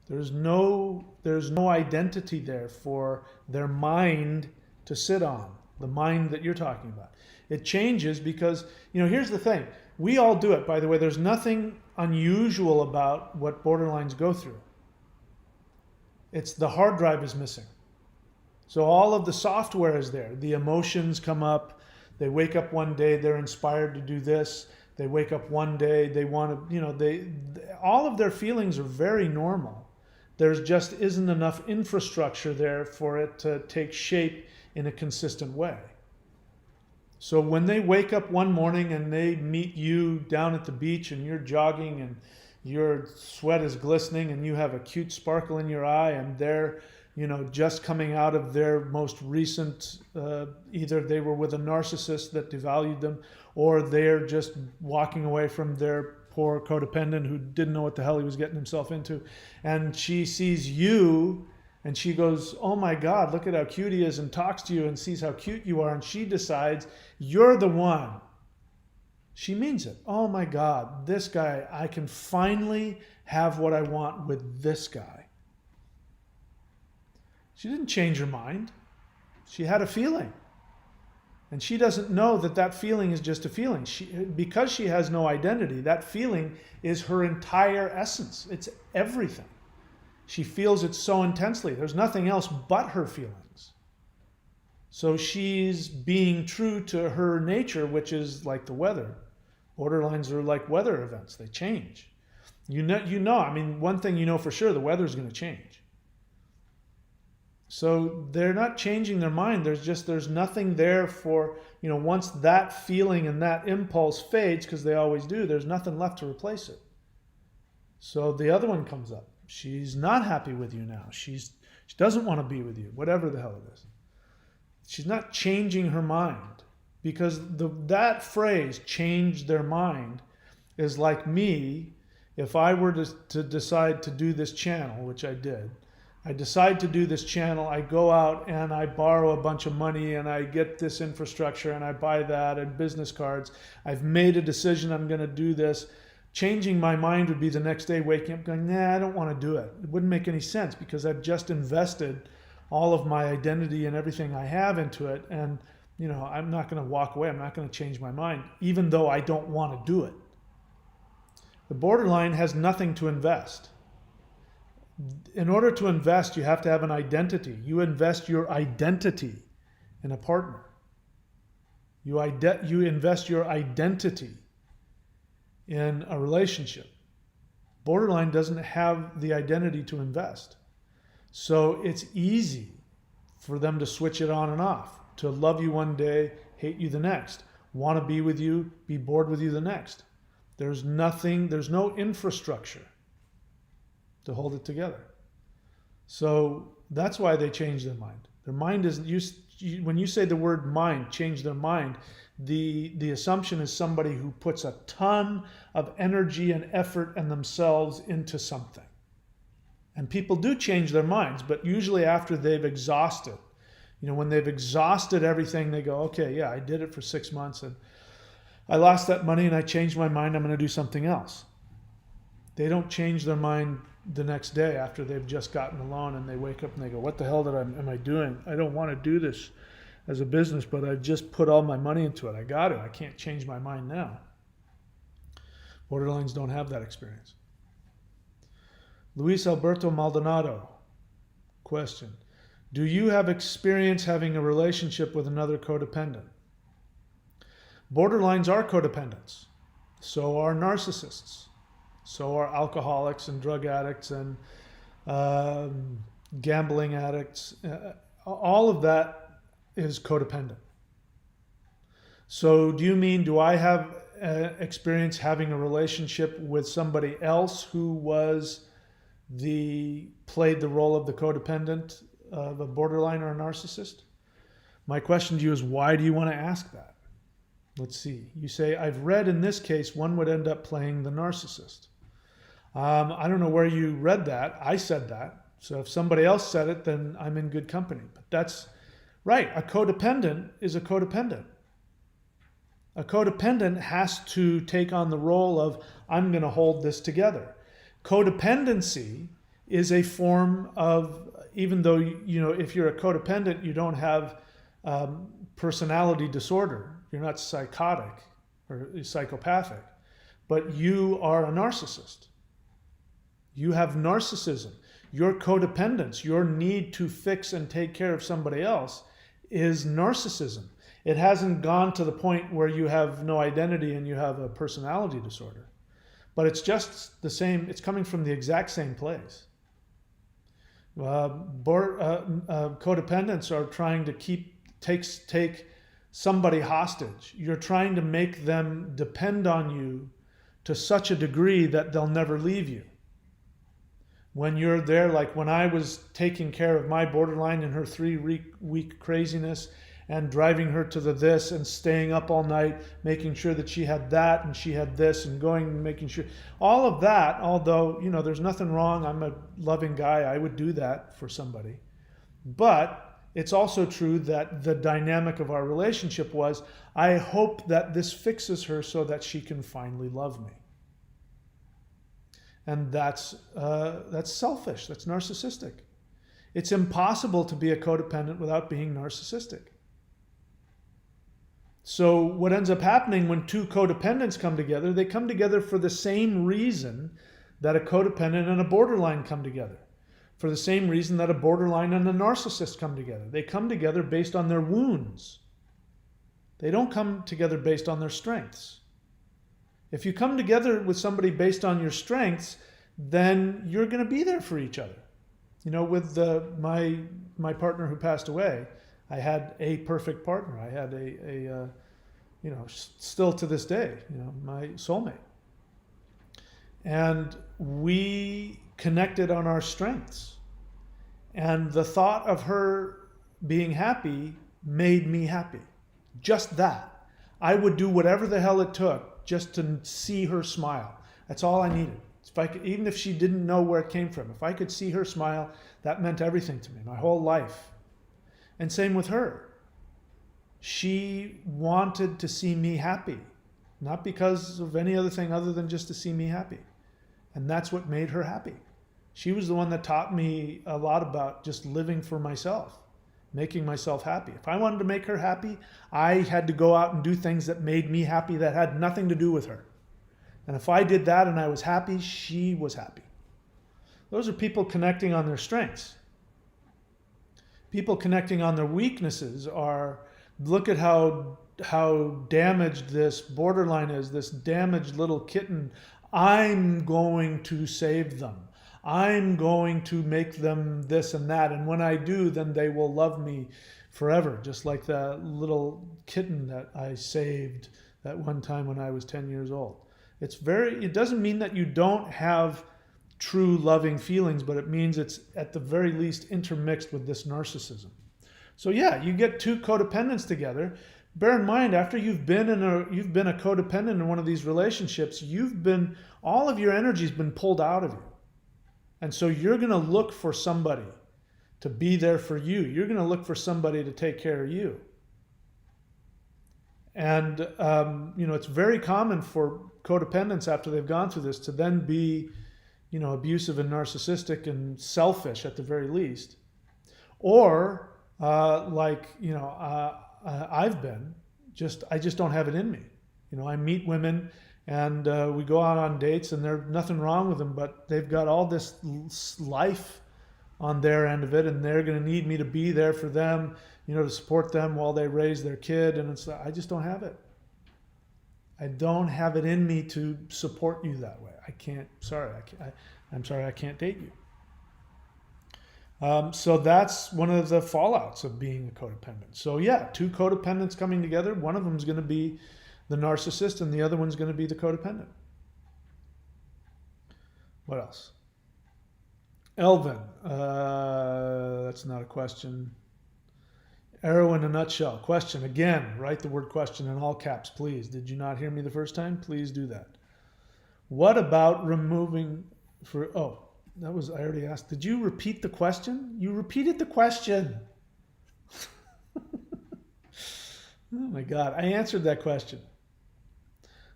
There's no identity there for their mind to sit on, the mind that you're talking about. It changes because, here's the thing. We all do it, by the way. There's nothing unusual about what borderlines go through. It's the hard drive is missing. So all of the software is there. The emotions come up. They wake up one day, they're inspired to do this. They wake up one day, they want to, all of their feelings are very normal. There just isn't enough infrastructure there for it to take shape in a consistent way. So when they wake up one morning and they meet you down at the beach and you're jogging and your sweat is glistening and you have a cute sparkle in your eye and they're, just coming out of their most recent, either they were with a narcissist that devalued them, or they're just walking away from their poor codependent who didn't know what the hell he was getting himself into. And she sees you and she goes, oh my God, look at how cute he is, and talks to you and sees how cute you are. And she decides you're the one. She means it. Oh my God, this guy, I can finally have what I want with this guy. She didn't change her mind. She had a feeling. And she doesn't know that that feeling is just a feeling. Because she has no identity, that feeling is her entire essence. It's everything. She feels it so intensely. There's nothing else but her feelings. So she's being true to her nature, which is like the weather. Borderlines are like weather events. They change. One thing you know for sure, the weather's going to change. So they're not changing their mind. There's nothing there for, once that feeling and that impulse fades, because they always do, there's nothing left to replace it. So the other one comes up. She's not happy with you now. She doesn't want to be with you, whatever the hell it is. She's not changing her mind, because that phrase, change their mind, is like me, if I were to decide to do this channel, which I did. I decide to do this channel, I go out and I borrow a bunch of money and I get this infrastructure and I buy that and business cards. I've made a decision I'm going to do this. Changing my mind would be the next day waking up going, nah, I don't want to do it. It wouldn't make any sense because I've just invested all of my identity and everything I have into it. And, I'm not going to walk away. I'm not going to change my mind, even though I don't want to do it. The borderline has nothing to invest. In order to invest, you have to have an identity. You invest your identity in a partner. You invest your identity in a relationship. Borderline doesn't have the identity to invest. So it's easy for them to switch it on and off, to love you one day, hate you the next, want to be with you, be bored with you the next. There's no infrastructure to hold it together. So that's why they change their mind. Their mind isn't when you say the word mind, change their mind, the assumption is somebody who puts a ton of energy and effort and themselves into something. And people do change their minds, but usually after they've exhausted. When they've exhausted everything, they go, okay, yeah, I did it for 6 months and I lost that money and I changed my mind, I'm going to do something else. They don't change their mind the next day after they've just gotten a loan and they wake up and they go, what the hell am I doing? I don't want to do this as a business, but I've just put all my money into it. I got it. I can't change my mind now. Borderlines don't have that experience. Luis Alberto Maldonado, question. Do you have experience having a relationship with another codependent? Borderlines are codependents. So are narcissists. So are alcoholics and drug addicts and gambling addicts. All of that is codependent. So do you mean, do I have experience having a relationship with somebody else who played the role of the codependent of a borderline or a narcissist? My question to you is, why do you want to ask that? Let's see. You say, I've read in this case, one would end up playing the narcissist. I don't know where you read that. I said that. So if somebody else said it, then I'm in good company. But that's right. A codependent is a codependent. A codependent has to take on the role of, I'm going to hold this together. Codependency is a form of, even though, if you're a codependent, you don't have personality disorder. You're not psychotic or psychopathic, but you are a narcissist. You have narcissism. Your codependence, your need to fix and take care of somebody else, is narcissism. It hasn't gone to the point where you have no identity and you have a personality disorder. But it's just the same, it's coming from the exact same place. Codependents are trying to take somebody hostage. You're trying to make them depend on you to such a degree that they'll never leave you. When you're there, like when I was taking care of my borderline in her 3-week craziness and driving her to this and staying up all night, making sure that she had that and she had this and going and making sure, all of that, although, there's nothing wrong, I'm a loving guy, I would do that for somebody. But it's also true that the dynamic of our relationship was, I hope that this fixes her so that she can finally love me. And that's selfish, that's narcissistic. It's impossible to be a codependent without being narcissistic. So what ends up happening when two codependents come together, they come together for the same reason that a codependent and a borderline come together. For the same reason that a borderline and a narcissist come together. They come together based on their wounds. They don't come together based on their strengths. If you come together with somebody based on your strengths, then you're going to be there for each other. With my partner who passed away, I had a perfect partner. I had still to this day, my soulmate. And we connected on our strengths. And the thought of her being happy made me happy. Just that. I would do whatever the hell it took just to see her smile. That's all I needed. Even if she didn't know where it came from, if I could see her smile, that meant everything to me, my whole life. And same with her. She wanted to see me happy, not because of any other thing other than just to see me happy. And that's what made her happy. She was the one that taught me a lot about just living for myself, making myself happy. If I wanted to make her happy, I had to go out and do things that made me happy that had nothing to do with her. And if I did that and I was happy, she was happy. Those are people connecting on their strengths. People connecting on their weaknesses are, look at how damaged this borderline is, this damaged little kitten. I'm going to save them. I'm going to make them this and that. And when I do, then they will love me forever. Just like the little kitten that I saved that one time when I was 10 years old. It doesn't mean that you don't have true loving feelings, but it means it's at the very least intermixed with this narcissism. So yeah, you get two codependents together. Bear in mind, after you've been a codependent in one of these relationships, all of your energy's been pulled out of you. And so you're going to look for somebody to be there for you. You're going to look for somebody to take care of you. And it's very common for codependents after they've gone through this to then be, abusive and narcissistic and selfish at the very least, or I've been I just don't have it in me. I meet women and we go out on dates, and there's nothing wrong with them, but they've got all this life on their end of it, and they're going to need me to be there for them, to support them while they raise their kid. And I just don't have it. I don't have it in me to support you that way. I can't. I'm sorry, I can't date you. So that's one of the fallouts of being a codependent. So yeah, two codependents coming together. One of them is going to be the narcissist, and the other one's going to be the codependent. What else? Elvin, that's not a question. Arrow in a nutshell. Question again. Write the word question in all caps, please. Did you not hear me the first time? Please do that. What about removing I already asked. Did you repeat the question? You repeated the question. Oh my God, I answered that question.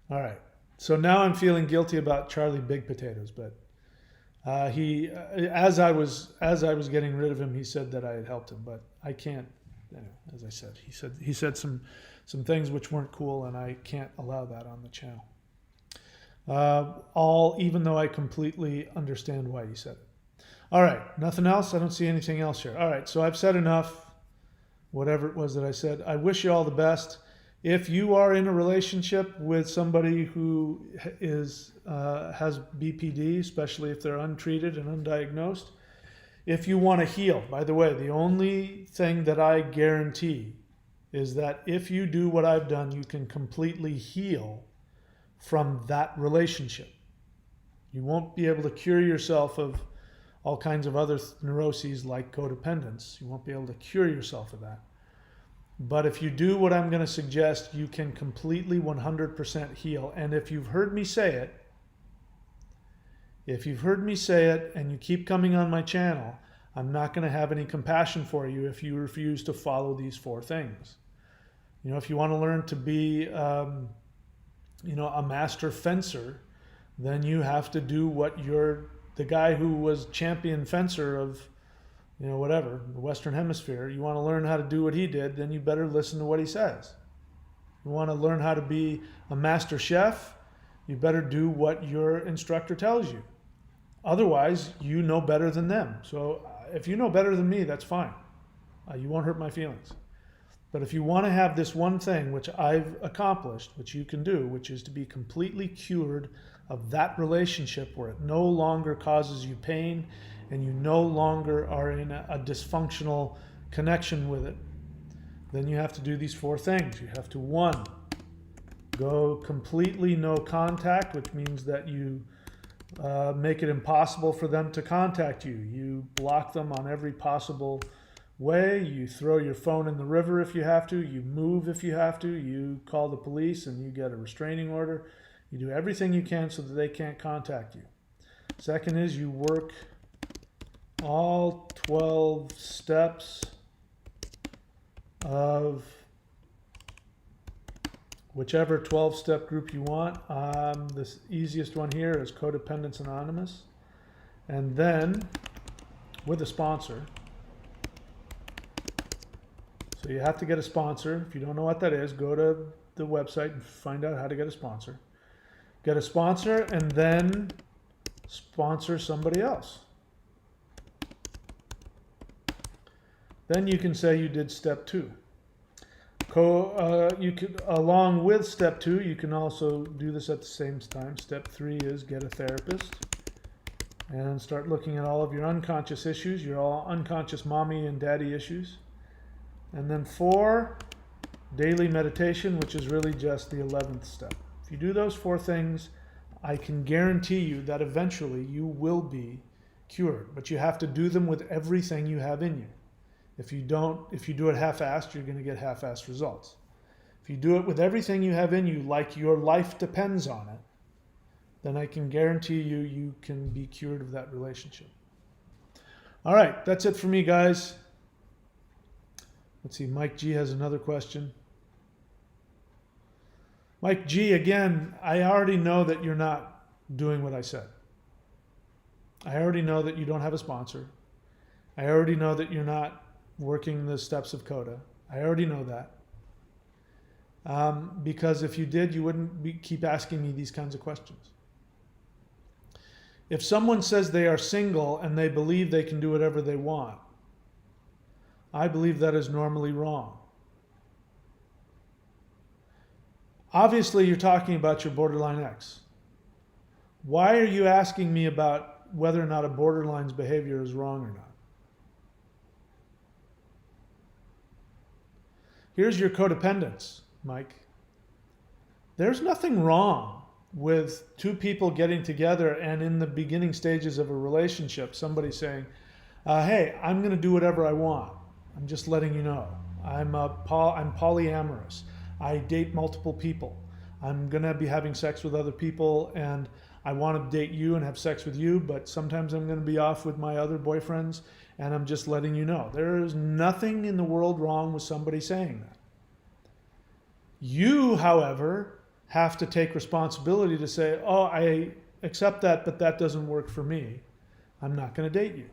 All right. So now I'm feeling guilty about Charlie Big Potatoes, but as I was getting rid of him, he said that I had helped him, but I can't. As I said, he said some things which weren't cool, and I can't allow that on the channel. Even though I completely understand why he said it. All right, nothing else? I don't see anything else here. All right, so I've said enough, whatever it was that I said. I wish you all the best. If you are in a relationship with somebody who has BPD, especially if they're untreated and undiagnosed, if you want to heal, by the way, the only thing that I guarantee is that if you do what I've done, you can completely heal from that relationship. You won't be able to cure yourself of all kinds of other neuroses like codependence. You won't be able to cure yourself of that. But if you do what I'm going to suggest, you can completely 100% heal. And if you've heard me say it, and you keep coming on my channel, I'm not going to have any compassion for you if you refuse to follow these 4 things. If you want to learn to be a master fencer, then you have to do what the guy who was champion fencer of, the Western Hemisphere. You want to learn how to do what he did, then you better listen to what he says. You want to learn how to be a master chef, you better do what your instructor tells you. Otherwise, you know better than them. So if you know better than me, that's fine. You won't hurt my feelings. But if you want to have this one thing, which I've accomplished, which you can do, which is to be completely cured of that relationship where it no longer causes you pain and you no longer are in a dysfunctional connection with it, then you have to do these 4 things. You have to, 1, go completely no contact, which means that you make it impossible for them to contact you. You block them on every possible way. You throw your phone in the river if you have to. You move if you have to. You call the police and you get a restraining order. You do everything you can so that they can't contact you. Second is you work all 12 steps of whichever 12-step group you want. The easiest one here is Codependents Anonymous. And then with a sponsor. So you have to get a sponsor. If you don't know what that is, go to the website and find out how to get a sponsor. Get a sponsor and then sponsor somebody else. Then you can say you did step 2. You could, along with step 2, you can also do this at the same time. Step 3 is get a therapist and start looking at all of your unconscious issues, your all unconscious mommy and daddy issues. And then 4, daily meditation, which is really just the 11th step. If you do those 4 things, I can guarantee you that eventually you will be cured. But you have to do them with everything you have in you. If you do it half-assed, you're going to get half-assed results. If you do it with everything you have in you, like your life depends on it, then I can guarantee you, you can be cured of that relationship. All right, that's it for me, guys. Let's see, Mike G has another question. Mike G, again, I already know that you're not doing what I said. I already know that you don't have a sponsor. I already know that you're not working the steps of CODA. I already know that. Because if you did, you wouldn't keep asking me these kinds of questions. If someone says they are single and they believe they can do whatever they want, I believe that is normally wrong. Obviously, you're talking about your borderline ex. Why are you asking me about whether or not a borderline's behavior is wrong or not? Here's your codependence, Mike. There's nothing wrong with two people getting together and in the beginning stages of a relationship, somebody saying, hey, I'm going to do whatever I want. I'm just letting you know. I'm polyamorous. I date multiple people. I'm going to be having sex with other people, and I want to date you and have sex with you, but sometimes I'm going to be off with my other boyfriends, and I'm just letting you know. There is nothing in the world wrong with somebody saying that. You, however, have to take responsibility to say, oh, I accept that, but that doesn't work for me. I'm not going to date you.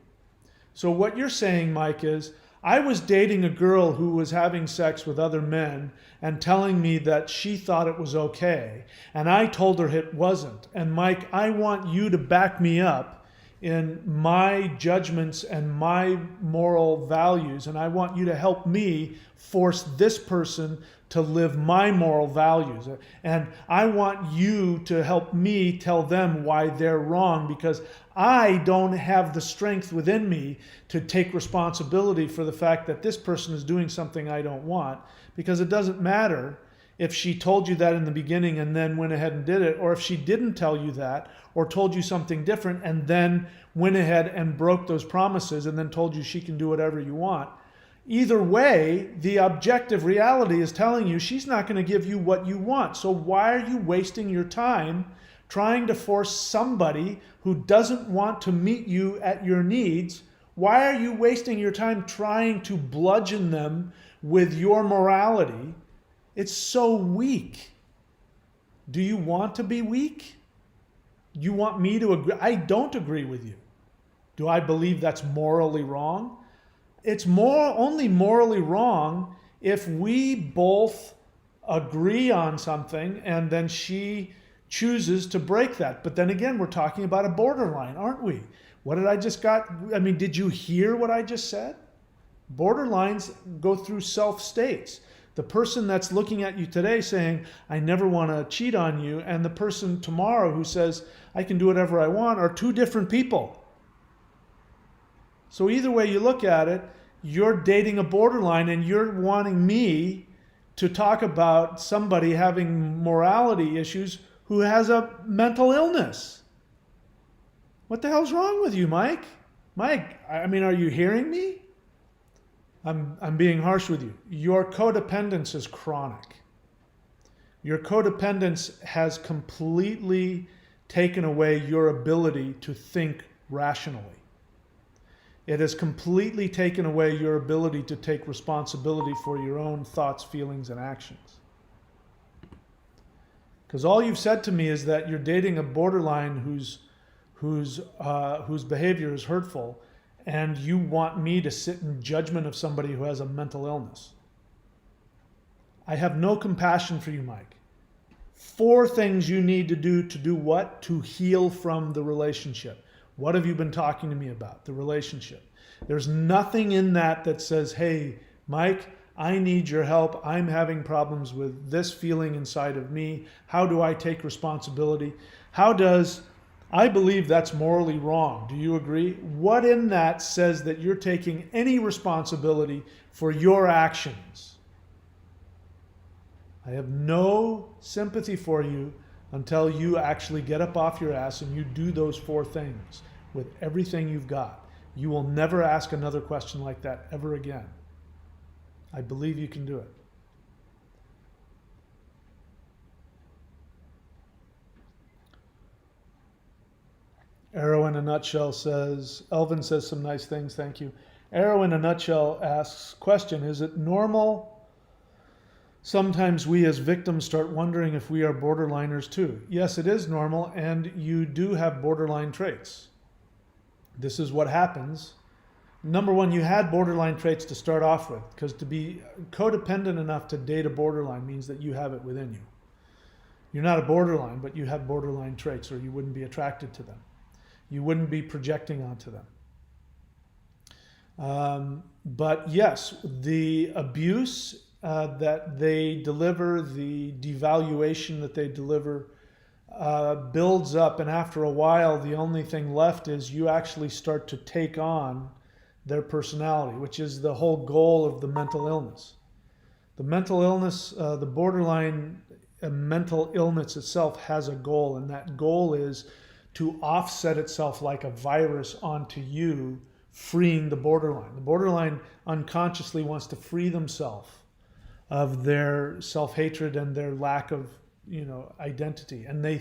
So what you're saying, Mike, is I was dating a girl who was having sex with other men and telling me that she thought it was okay, and I told her it wasn't. And Mike, I want you to back me up in my judgments and my moral values, and I want you to help me force this person to live my moral values. And I want you to help me tell them why they're wrong, because I don't have the strength within me to take responsibility for the fact that this person is doing something I don't want, because it doesn't matter if she told you that in the beginning and then went ahead and did it, or if she didn't tell you that or told you something different and then went ahead and broke those promises and then told you she can do whatever you want. Either way, the objective reality is telling you she's not going to give you what you want. So why are you wasting your time trying to force somebody who doesn't want to meet you at your needs? Why are you wasting your time trying to bludgeon them with your morality? It's so weak. Do you want to be weak? You want me to agree? I don't agree with you. Do I believe that's morally wrong? It's only morally wrong if we both agree on something and then she chooses to break that. But then again, we're talking about a borderline, aren't we? What did I just got? I mean, did you hear what I just said? Borderlines go through self-states. The person that's looking at you today saying, I never want to cheat on you, and the person tomorrow who says, I can do whatever I want, are two different people. So either way you look at it, you're dating a borderline and you're wanting me to talk about somebody having morality issues who has a mental illness. What the hell's wrong with you, Mike? Mike, I mean, are you hearing me? I'm being harsh with you. Your codependence is chronic. Your codependence has completely taken away your ability to think rationally. It has completely taken away your ability to take responsibility for your own thoughts, feelings, and actions. Because all you've said to me is that you're dating a borderline whose behavior is hurtful, and you want me to sit in judgment of somebody who has a mental illness. I have no compassion for you, Mike. 4 things you need to do what? To heal from the relationship. What have you been talking to me about? The relationship. There's nothing in that that says, hey, Mike, I need your help. I'm having problems with this feeling inside of me. How do I take responsibility? I believe that's morally wrong. Do you agree? What in that says that you're taking any responsibility for your actions? I have no sympathy for you until you actually get up off your ass and you do those 4 things with everything you've got. You will never ask another question like that ever again. I believe you can do it. Arrow in a Nutshell says, Elvin says some nice things, thank you. Arrow in a Nutshell asks, question, is it normal sometimes we as victims start wondering if we are borderliners too? Yes, it is normal, and you do have borderline traits. This is what happens. Number one, you had borderline traits to start off with, because to be codependent enough to date a borderline means that you have it within you. You're not a borderline, but you have borderline traits, or you wouldn't be attracted to them. You wouldn't be projecting onto them. But yes, the abuse that they deliver, the devaluation that they deliver, builds up, and after a while, the only thing left is you actually start to take on their personality, which is the whole goal of the mental illness. The mental illness, the borderline mental illness itself has a goal, and that goal is to offset itself like a virus onto you, freeing the borderline. The borderline unconsciously wants to free themselves of their self-hatred and their lack of, identity. And they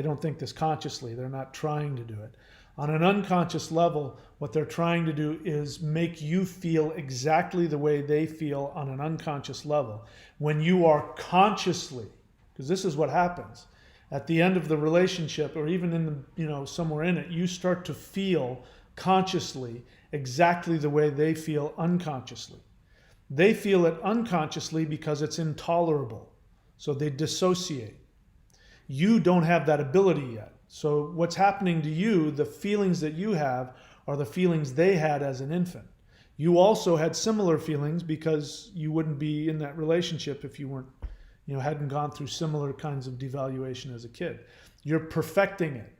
don't think this consciously, they're not trying to do it. On an unconscious level, what they're trying to do is make you feel exactly the way they feel on an unconscious level. When you are consciously, because this is what happens, at the end of the relationship, or even in the, somewhere in it, you start to feel consciously exactly the way they feel unconsciously. They feel it unconsciously because it's intolerable. So they dissociate. You don't have that ability yet. So what's happening to you, the feelings that you have are the feelings they had as an infant. You also had similar feelings because you wouldn't be in that relationship if you weren't, hadn't gone through similar kinds of devaluation as a kid. You're perfecting it.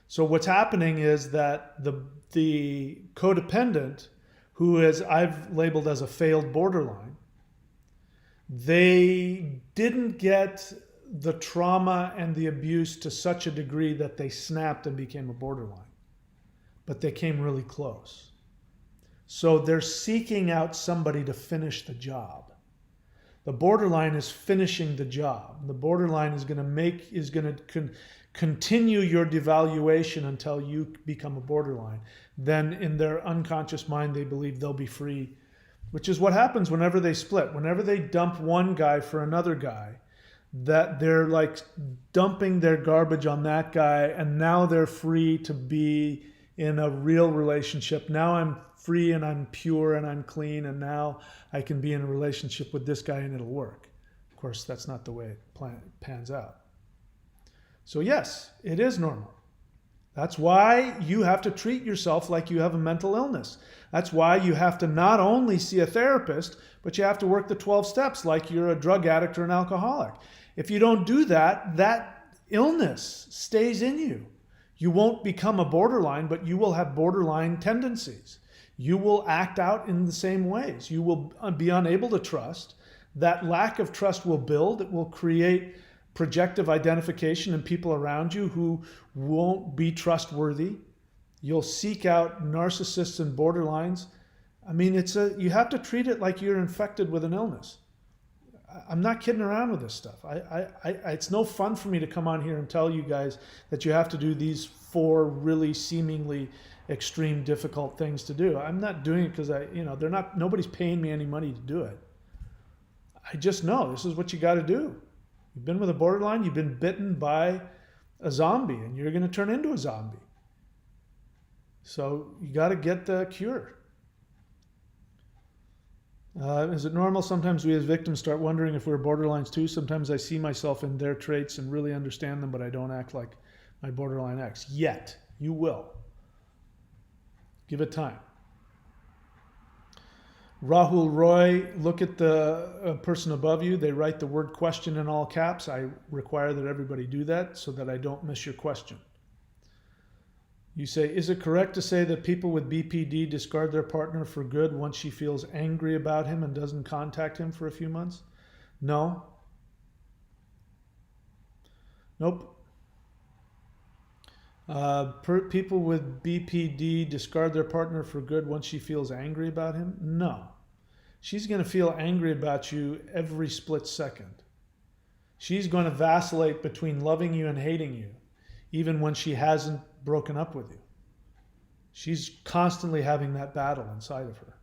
So what's happening is that the codependent, who is I've labeled as a failed borderline, they didn't get the trauma and the abuse to such a degree that they snapped and became a borderline, but they came really close. So they're seeking out somebody to finish the job. The borderline is finishing the job. The borderline is going to continue your devaluation until you become a borderline. Then in their unconscious mind, they believe they'll be free, which is what happens whenever they split. Whenever they dump one guy for another guy, that they're like dumping their garbage on that guy, and now they're free to be in a real relationship. Now I'm free and I'm pure and I'm clean, and now I can be in a relationship with this guy and it'll work. Of course, that's not the way it pans out. So yes, it is normal. That's why you have to treat yourself like you have a mental illness. That's why you have to not only see a therapist, but you have to work the 12 steps like you're a drug addict or an alcoholic. If you don't do that, that illness stays in you. You won't become a borderline, but you will have borderline tendencies. You will act out in the same ways. You will be unable to trust. That lack of trust will build. It will create projective identification in people around you who won't be trustworthy. You'll seek out narcissists and borderlines. I mean, you have to treat it like you're infected with an illness. I'm not kidding around with this stuff. It's no fun for me to come on here and tell you guys that you have to do these 4 really seemingly extreme, difficult things to do. I'm not doing it because nobody's paying me any money to do it. I just know this is what you got to do. You've been with a borderline, you've been bitten by a zombie, and you're going to turn into a zombie. So you got to get the cure. Is it normal? Sometimes we as victims start wondering if we're borderlines too. Sometimes I see myself in their traits and really understand them, but I don't act like my borderline ex. Yet. You will. Give it time. Rahul Roy, look at the person above you. They write the word question in all caps. I require that everybody do that so that I don't miss your question. You say, is it correct to say that people with BPD discard their partner for good once she feels angry about him and doesn't contact him for a few months? No. Nope. People with BPD discard their partner for good once she feels angry about him? No. She's going to feel angry about you every split second. She's going to vacillate between loving you and hating you, even when she hasn't broken up with you. She's constantly having that battle inside of her.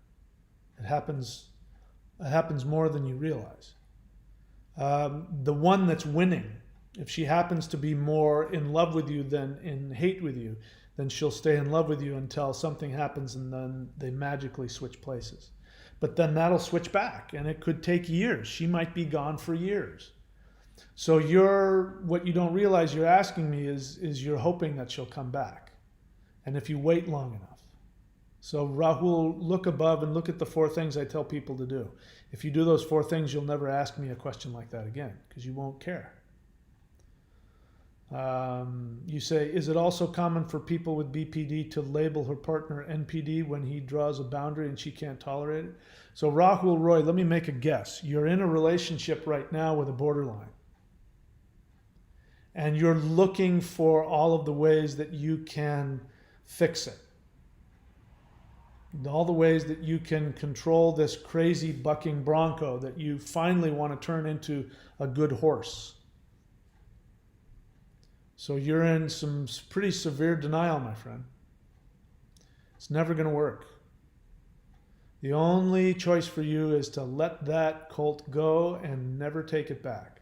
It happens more than you realize. The one that's winning, if she happens to be more in love with you than in hate with you, then she'll stay in love with you until something happens and then they magically switch places. But then that'll switch back and it could take years. She might be gone for years. So what you don't realize you're asking me is you're hoping that she'll come back. And if you wait long enough. So Rahul, look above and look at the 4 things I tell people to do. If you do those 4 things, you'll never ask me a question like that again because you won't care. You say, is it also common for people with BPD to label her partner NPD when he draws a boundary and she can't tolerate it? So Rahul Roy, let me make a guess. You're in a relationship right now with a borderline. And you're looking for all of the ways that you can fix it. All the ways that you can control this crazy bucking bronco that you finally want to turn into a good horse. So you're in some pretty severe denial, my friend. It's never going to work. The only choice for you is to let that colt go and never take it back.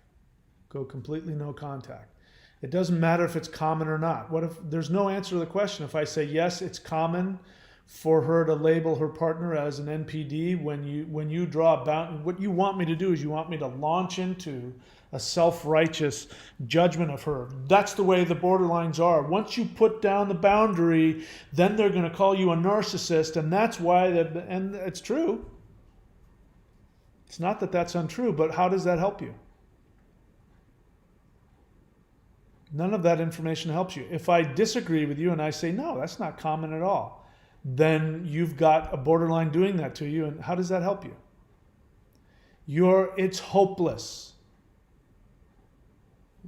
Go completely no contact. It doesn't matter if it's common or not. What if there's no answer to the question? If I say, yes, it's common for her to label her partner as an NPD, when you draw a boundary, what you want me to do is you want me to launch into a self-righteous judgment of her. That's the way the borderlines are. Once you put down the boundary, then they're going to call you a narcissist, and that's why, and it's true. It's not that that's untrue, but how does that help you? None of that information helps you. If I disagree with you and I say, no, that's not common at all, then you've got a borderline doing that to you, and how does that help you? It's hopeless.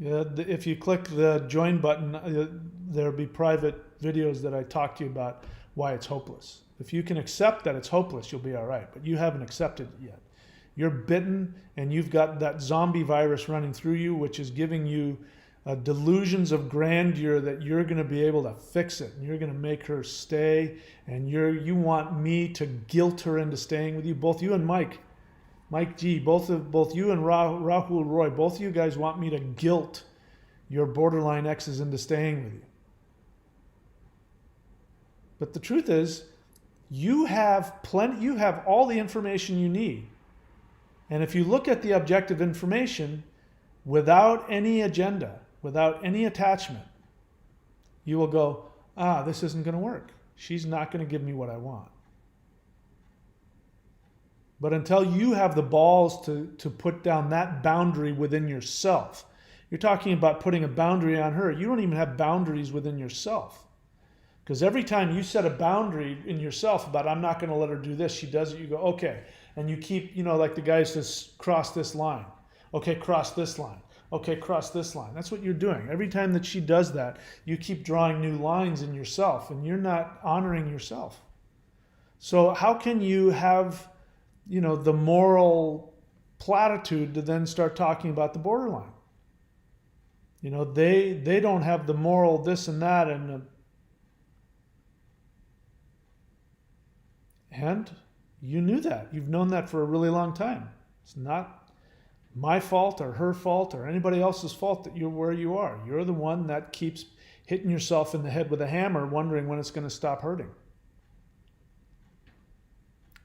If you click the join button, there'll be private videos that I talk to you about why it's hopeless. If you can accept that it's hopeless, you'll be all right, but you haven't accepted it yet. You're bitten and you've got that zombie virus running through you, which is giving you delusions of grandeur that you're going to be able to fix it and you're going to make her stay, and you want me to guilt her into staying with you. Both you and Mike G, both you and Rahul Roy, both of you guys want me to guilt your borderline exes into staying with you. But the truth is, you have all the information you need. And if you look at the objective information without any agenda, without any attachment, you will go, this isn't going to work. She's not going to give me what I want. But until you have the balls to put down that boundary within yourself, you're talking about putting a boundary on her. You don't even have boundaries within yourself. Because every time you set a boundary in yourself about, I'm not going to let her do this, she does it, you go, okay. And you keep, like the guy says, cross this line. Okay, cross this line. Okay, cross this line. That's what you're doing. Every time that she does that, you keep drawing new lines in yourself, and you're not honoring yourself. So how can you have, the moral platitude to then start talking about the borderline? They don't have the moral this and that, and you knew that. You've known that for a really long time. It's not my fault or her fault or anybody else's fault that you're where you are. You're the one that keeps hitting yourself in the head with a hammer, wondering when it's going to stop hurting.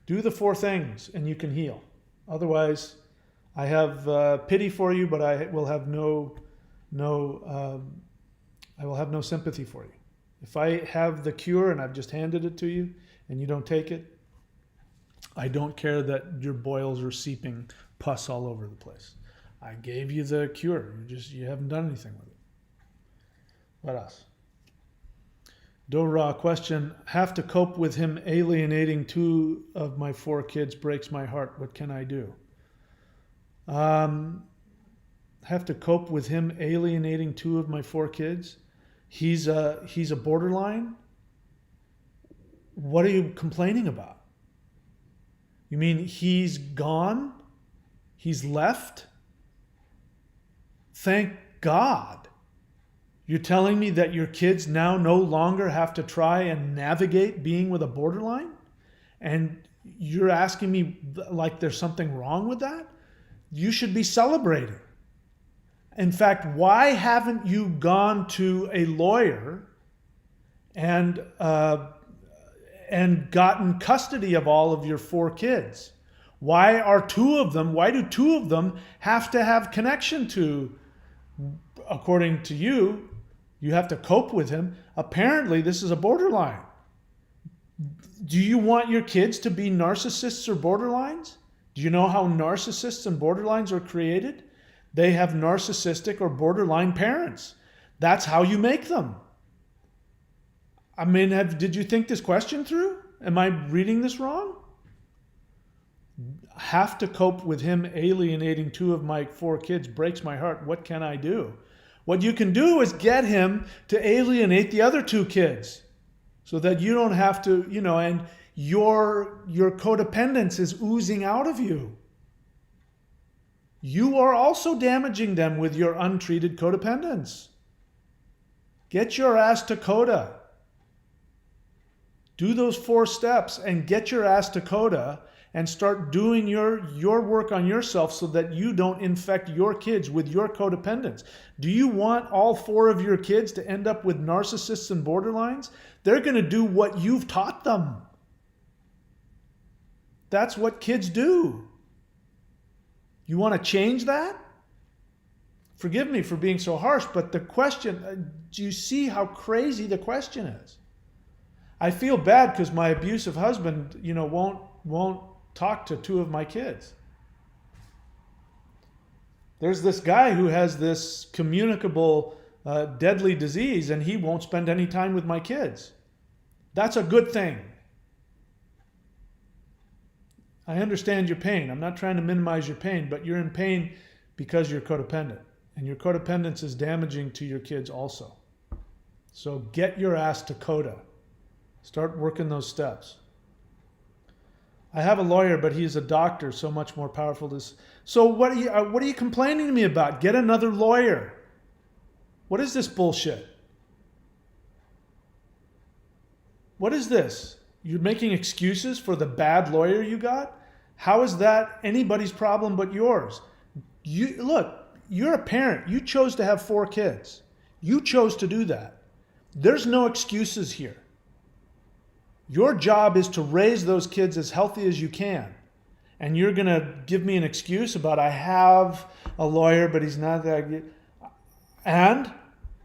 Do the 4 things and you can heal. Otherwise, I have pity for you, but I will have no sympathy for you. If I have the cure and I've just handed it to you and you don't take it, I don't care that your boils are seeping pus all over the place. I gave you the cure. You haven't done anything with it. What else? Dora, question, have to cope with him alienating 2 of my 4 kids breaks my heart. What can I do? Have to cope with him alienating 2 of my 4 kids? He's a borderline. What are you complaining about? You mean he's gone? He's left? Thank God. You're telling me that your kids now no longer have to try and navigate being with a borderline? And you're asking me like there's something wrong with that? You should be celebrating. In fact, why haven't you gone to a lawyer and gotten custody of all of your 4 kids? Why do 2 of them have to have connection to, according to you, you have to cope with him? Apparently, this is a borderline. Do you want your kids to be narcissists or borderlines? Do you know how narcissists and borderlines are created? They have narcissistic or borderline parents. That's how you make them. I mean, did you think this question through? Am I reading this wrong? Have to cope with him alienating 2 of my 4 kids breaks my heart. What can I do? What you can do is get him to alienate the other 2 kids so that you don't have to, and your codependence is oozing out of you. You are also damaging them with your untreated codependence. Get your ass to CODA. Do those 4 steps and get your ass to CODA and start doing your work on yourself so that you don't infect your kids with your codependence. Do you want all 4 of your kids to end up with narcissists and borderlines? They're going to do what you've taught them. That's what kids do. You want to change that? Forgive me for being so harsh, but the question, do you see how crazy the question is? I feel bad because my abusive husband, won't talk to 2 of my kids. There's this guy who has this communicable, deadly disease, and he won't spend any time with my kids. That's a good thing. I understand your pain. I'm not trying to minimize your pain, but you're in pain because you're codependent. And your codependence is damaging to your kids also. So get your ass to CODA. Start working those steps. I have a lawyer, but he's a doctor, so much more powerful. So what are you complaining to me about? Get another lawyer. What is this bullshit? What is this? You're making excuses for the bad lawyer you got? How is that anybody's problem but yours? Look, you're a parent. You chose to have 4 kids. You chose to do that. There's no excuses here. Your job is to raise those kids as healthy as you can. And you're going to give me an excuse about I have a lawyer, but he's not that good. And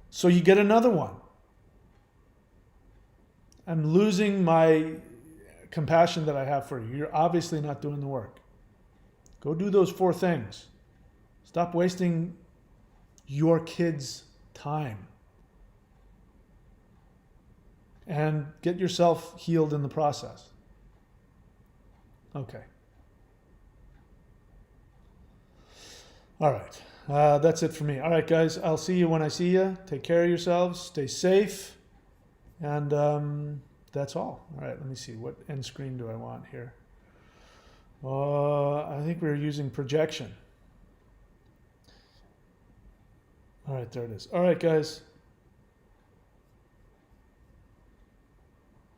so you get another one. I'm losing my compassion that I have for you. You're obviously not doing the work. Go do those 4 things. Stop wasting your kids' time. And get yourself healed in the process. Okay. All right. That's it for me. All right, guys. I'll see you when I see you. Take care of yourselves. Stay safe. And that's all. All right. Let me see. What end screen do I want here? I think we're using projection. All right. There it is. All right, guys.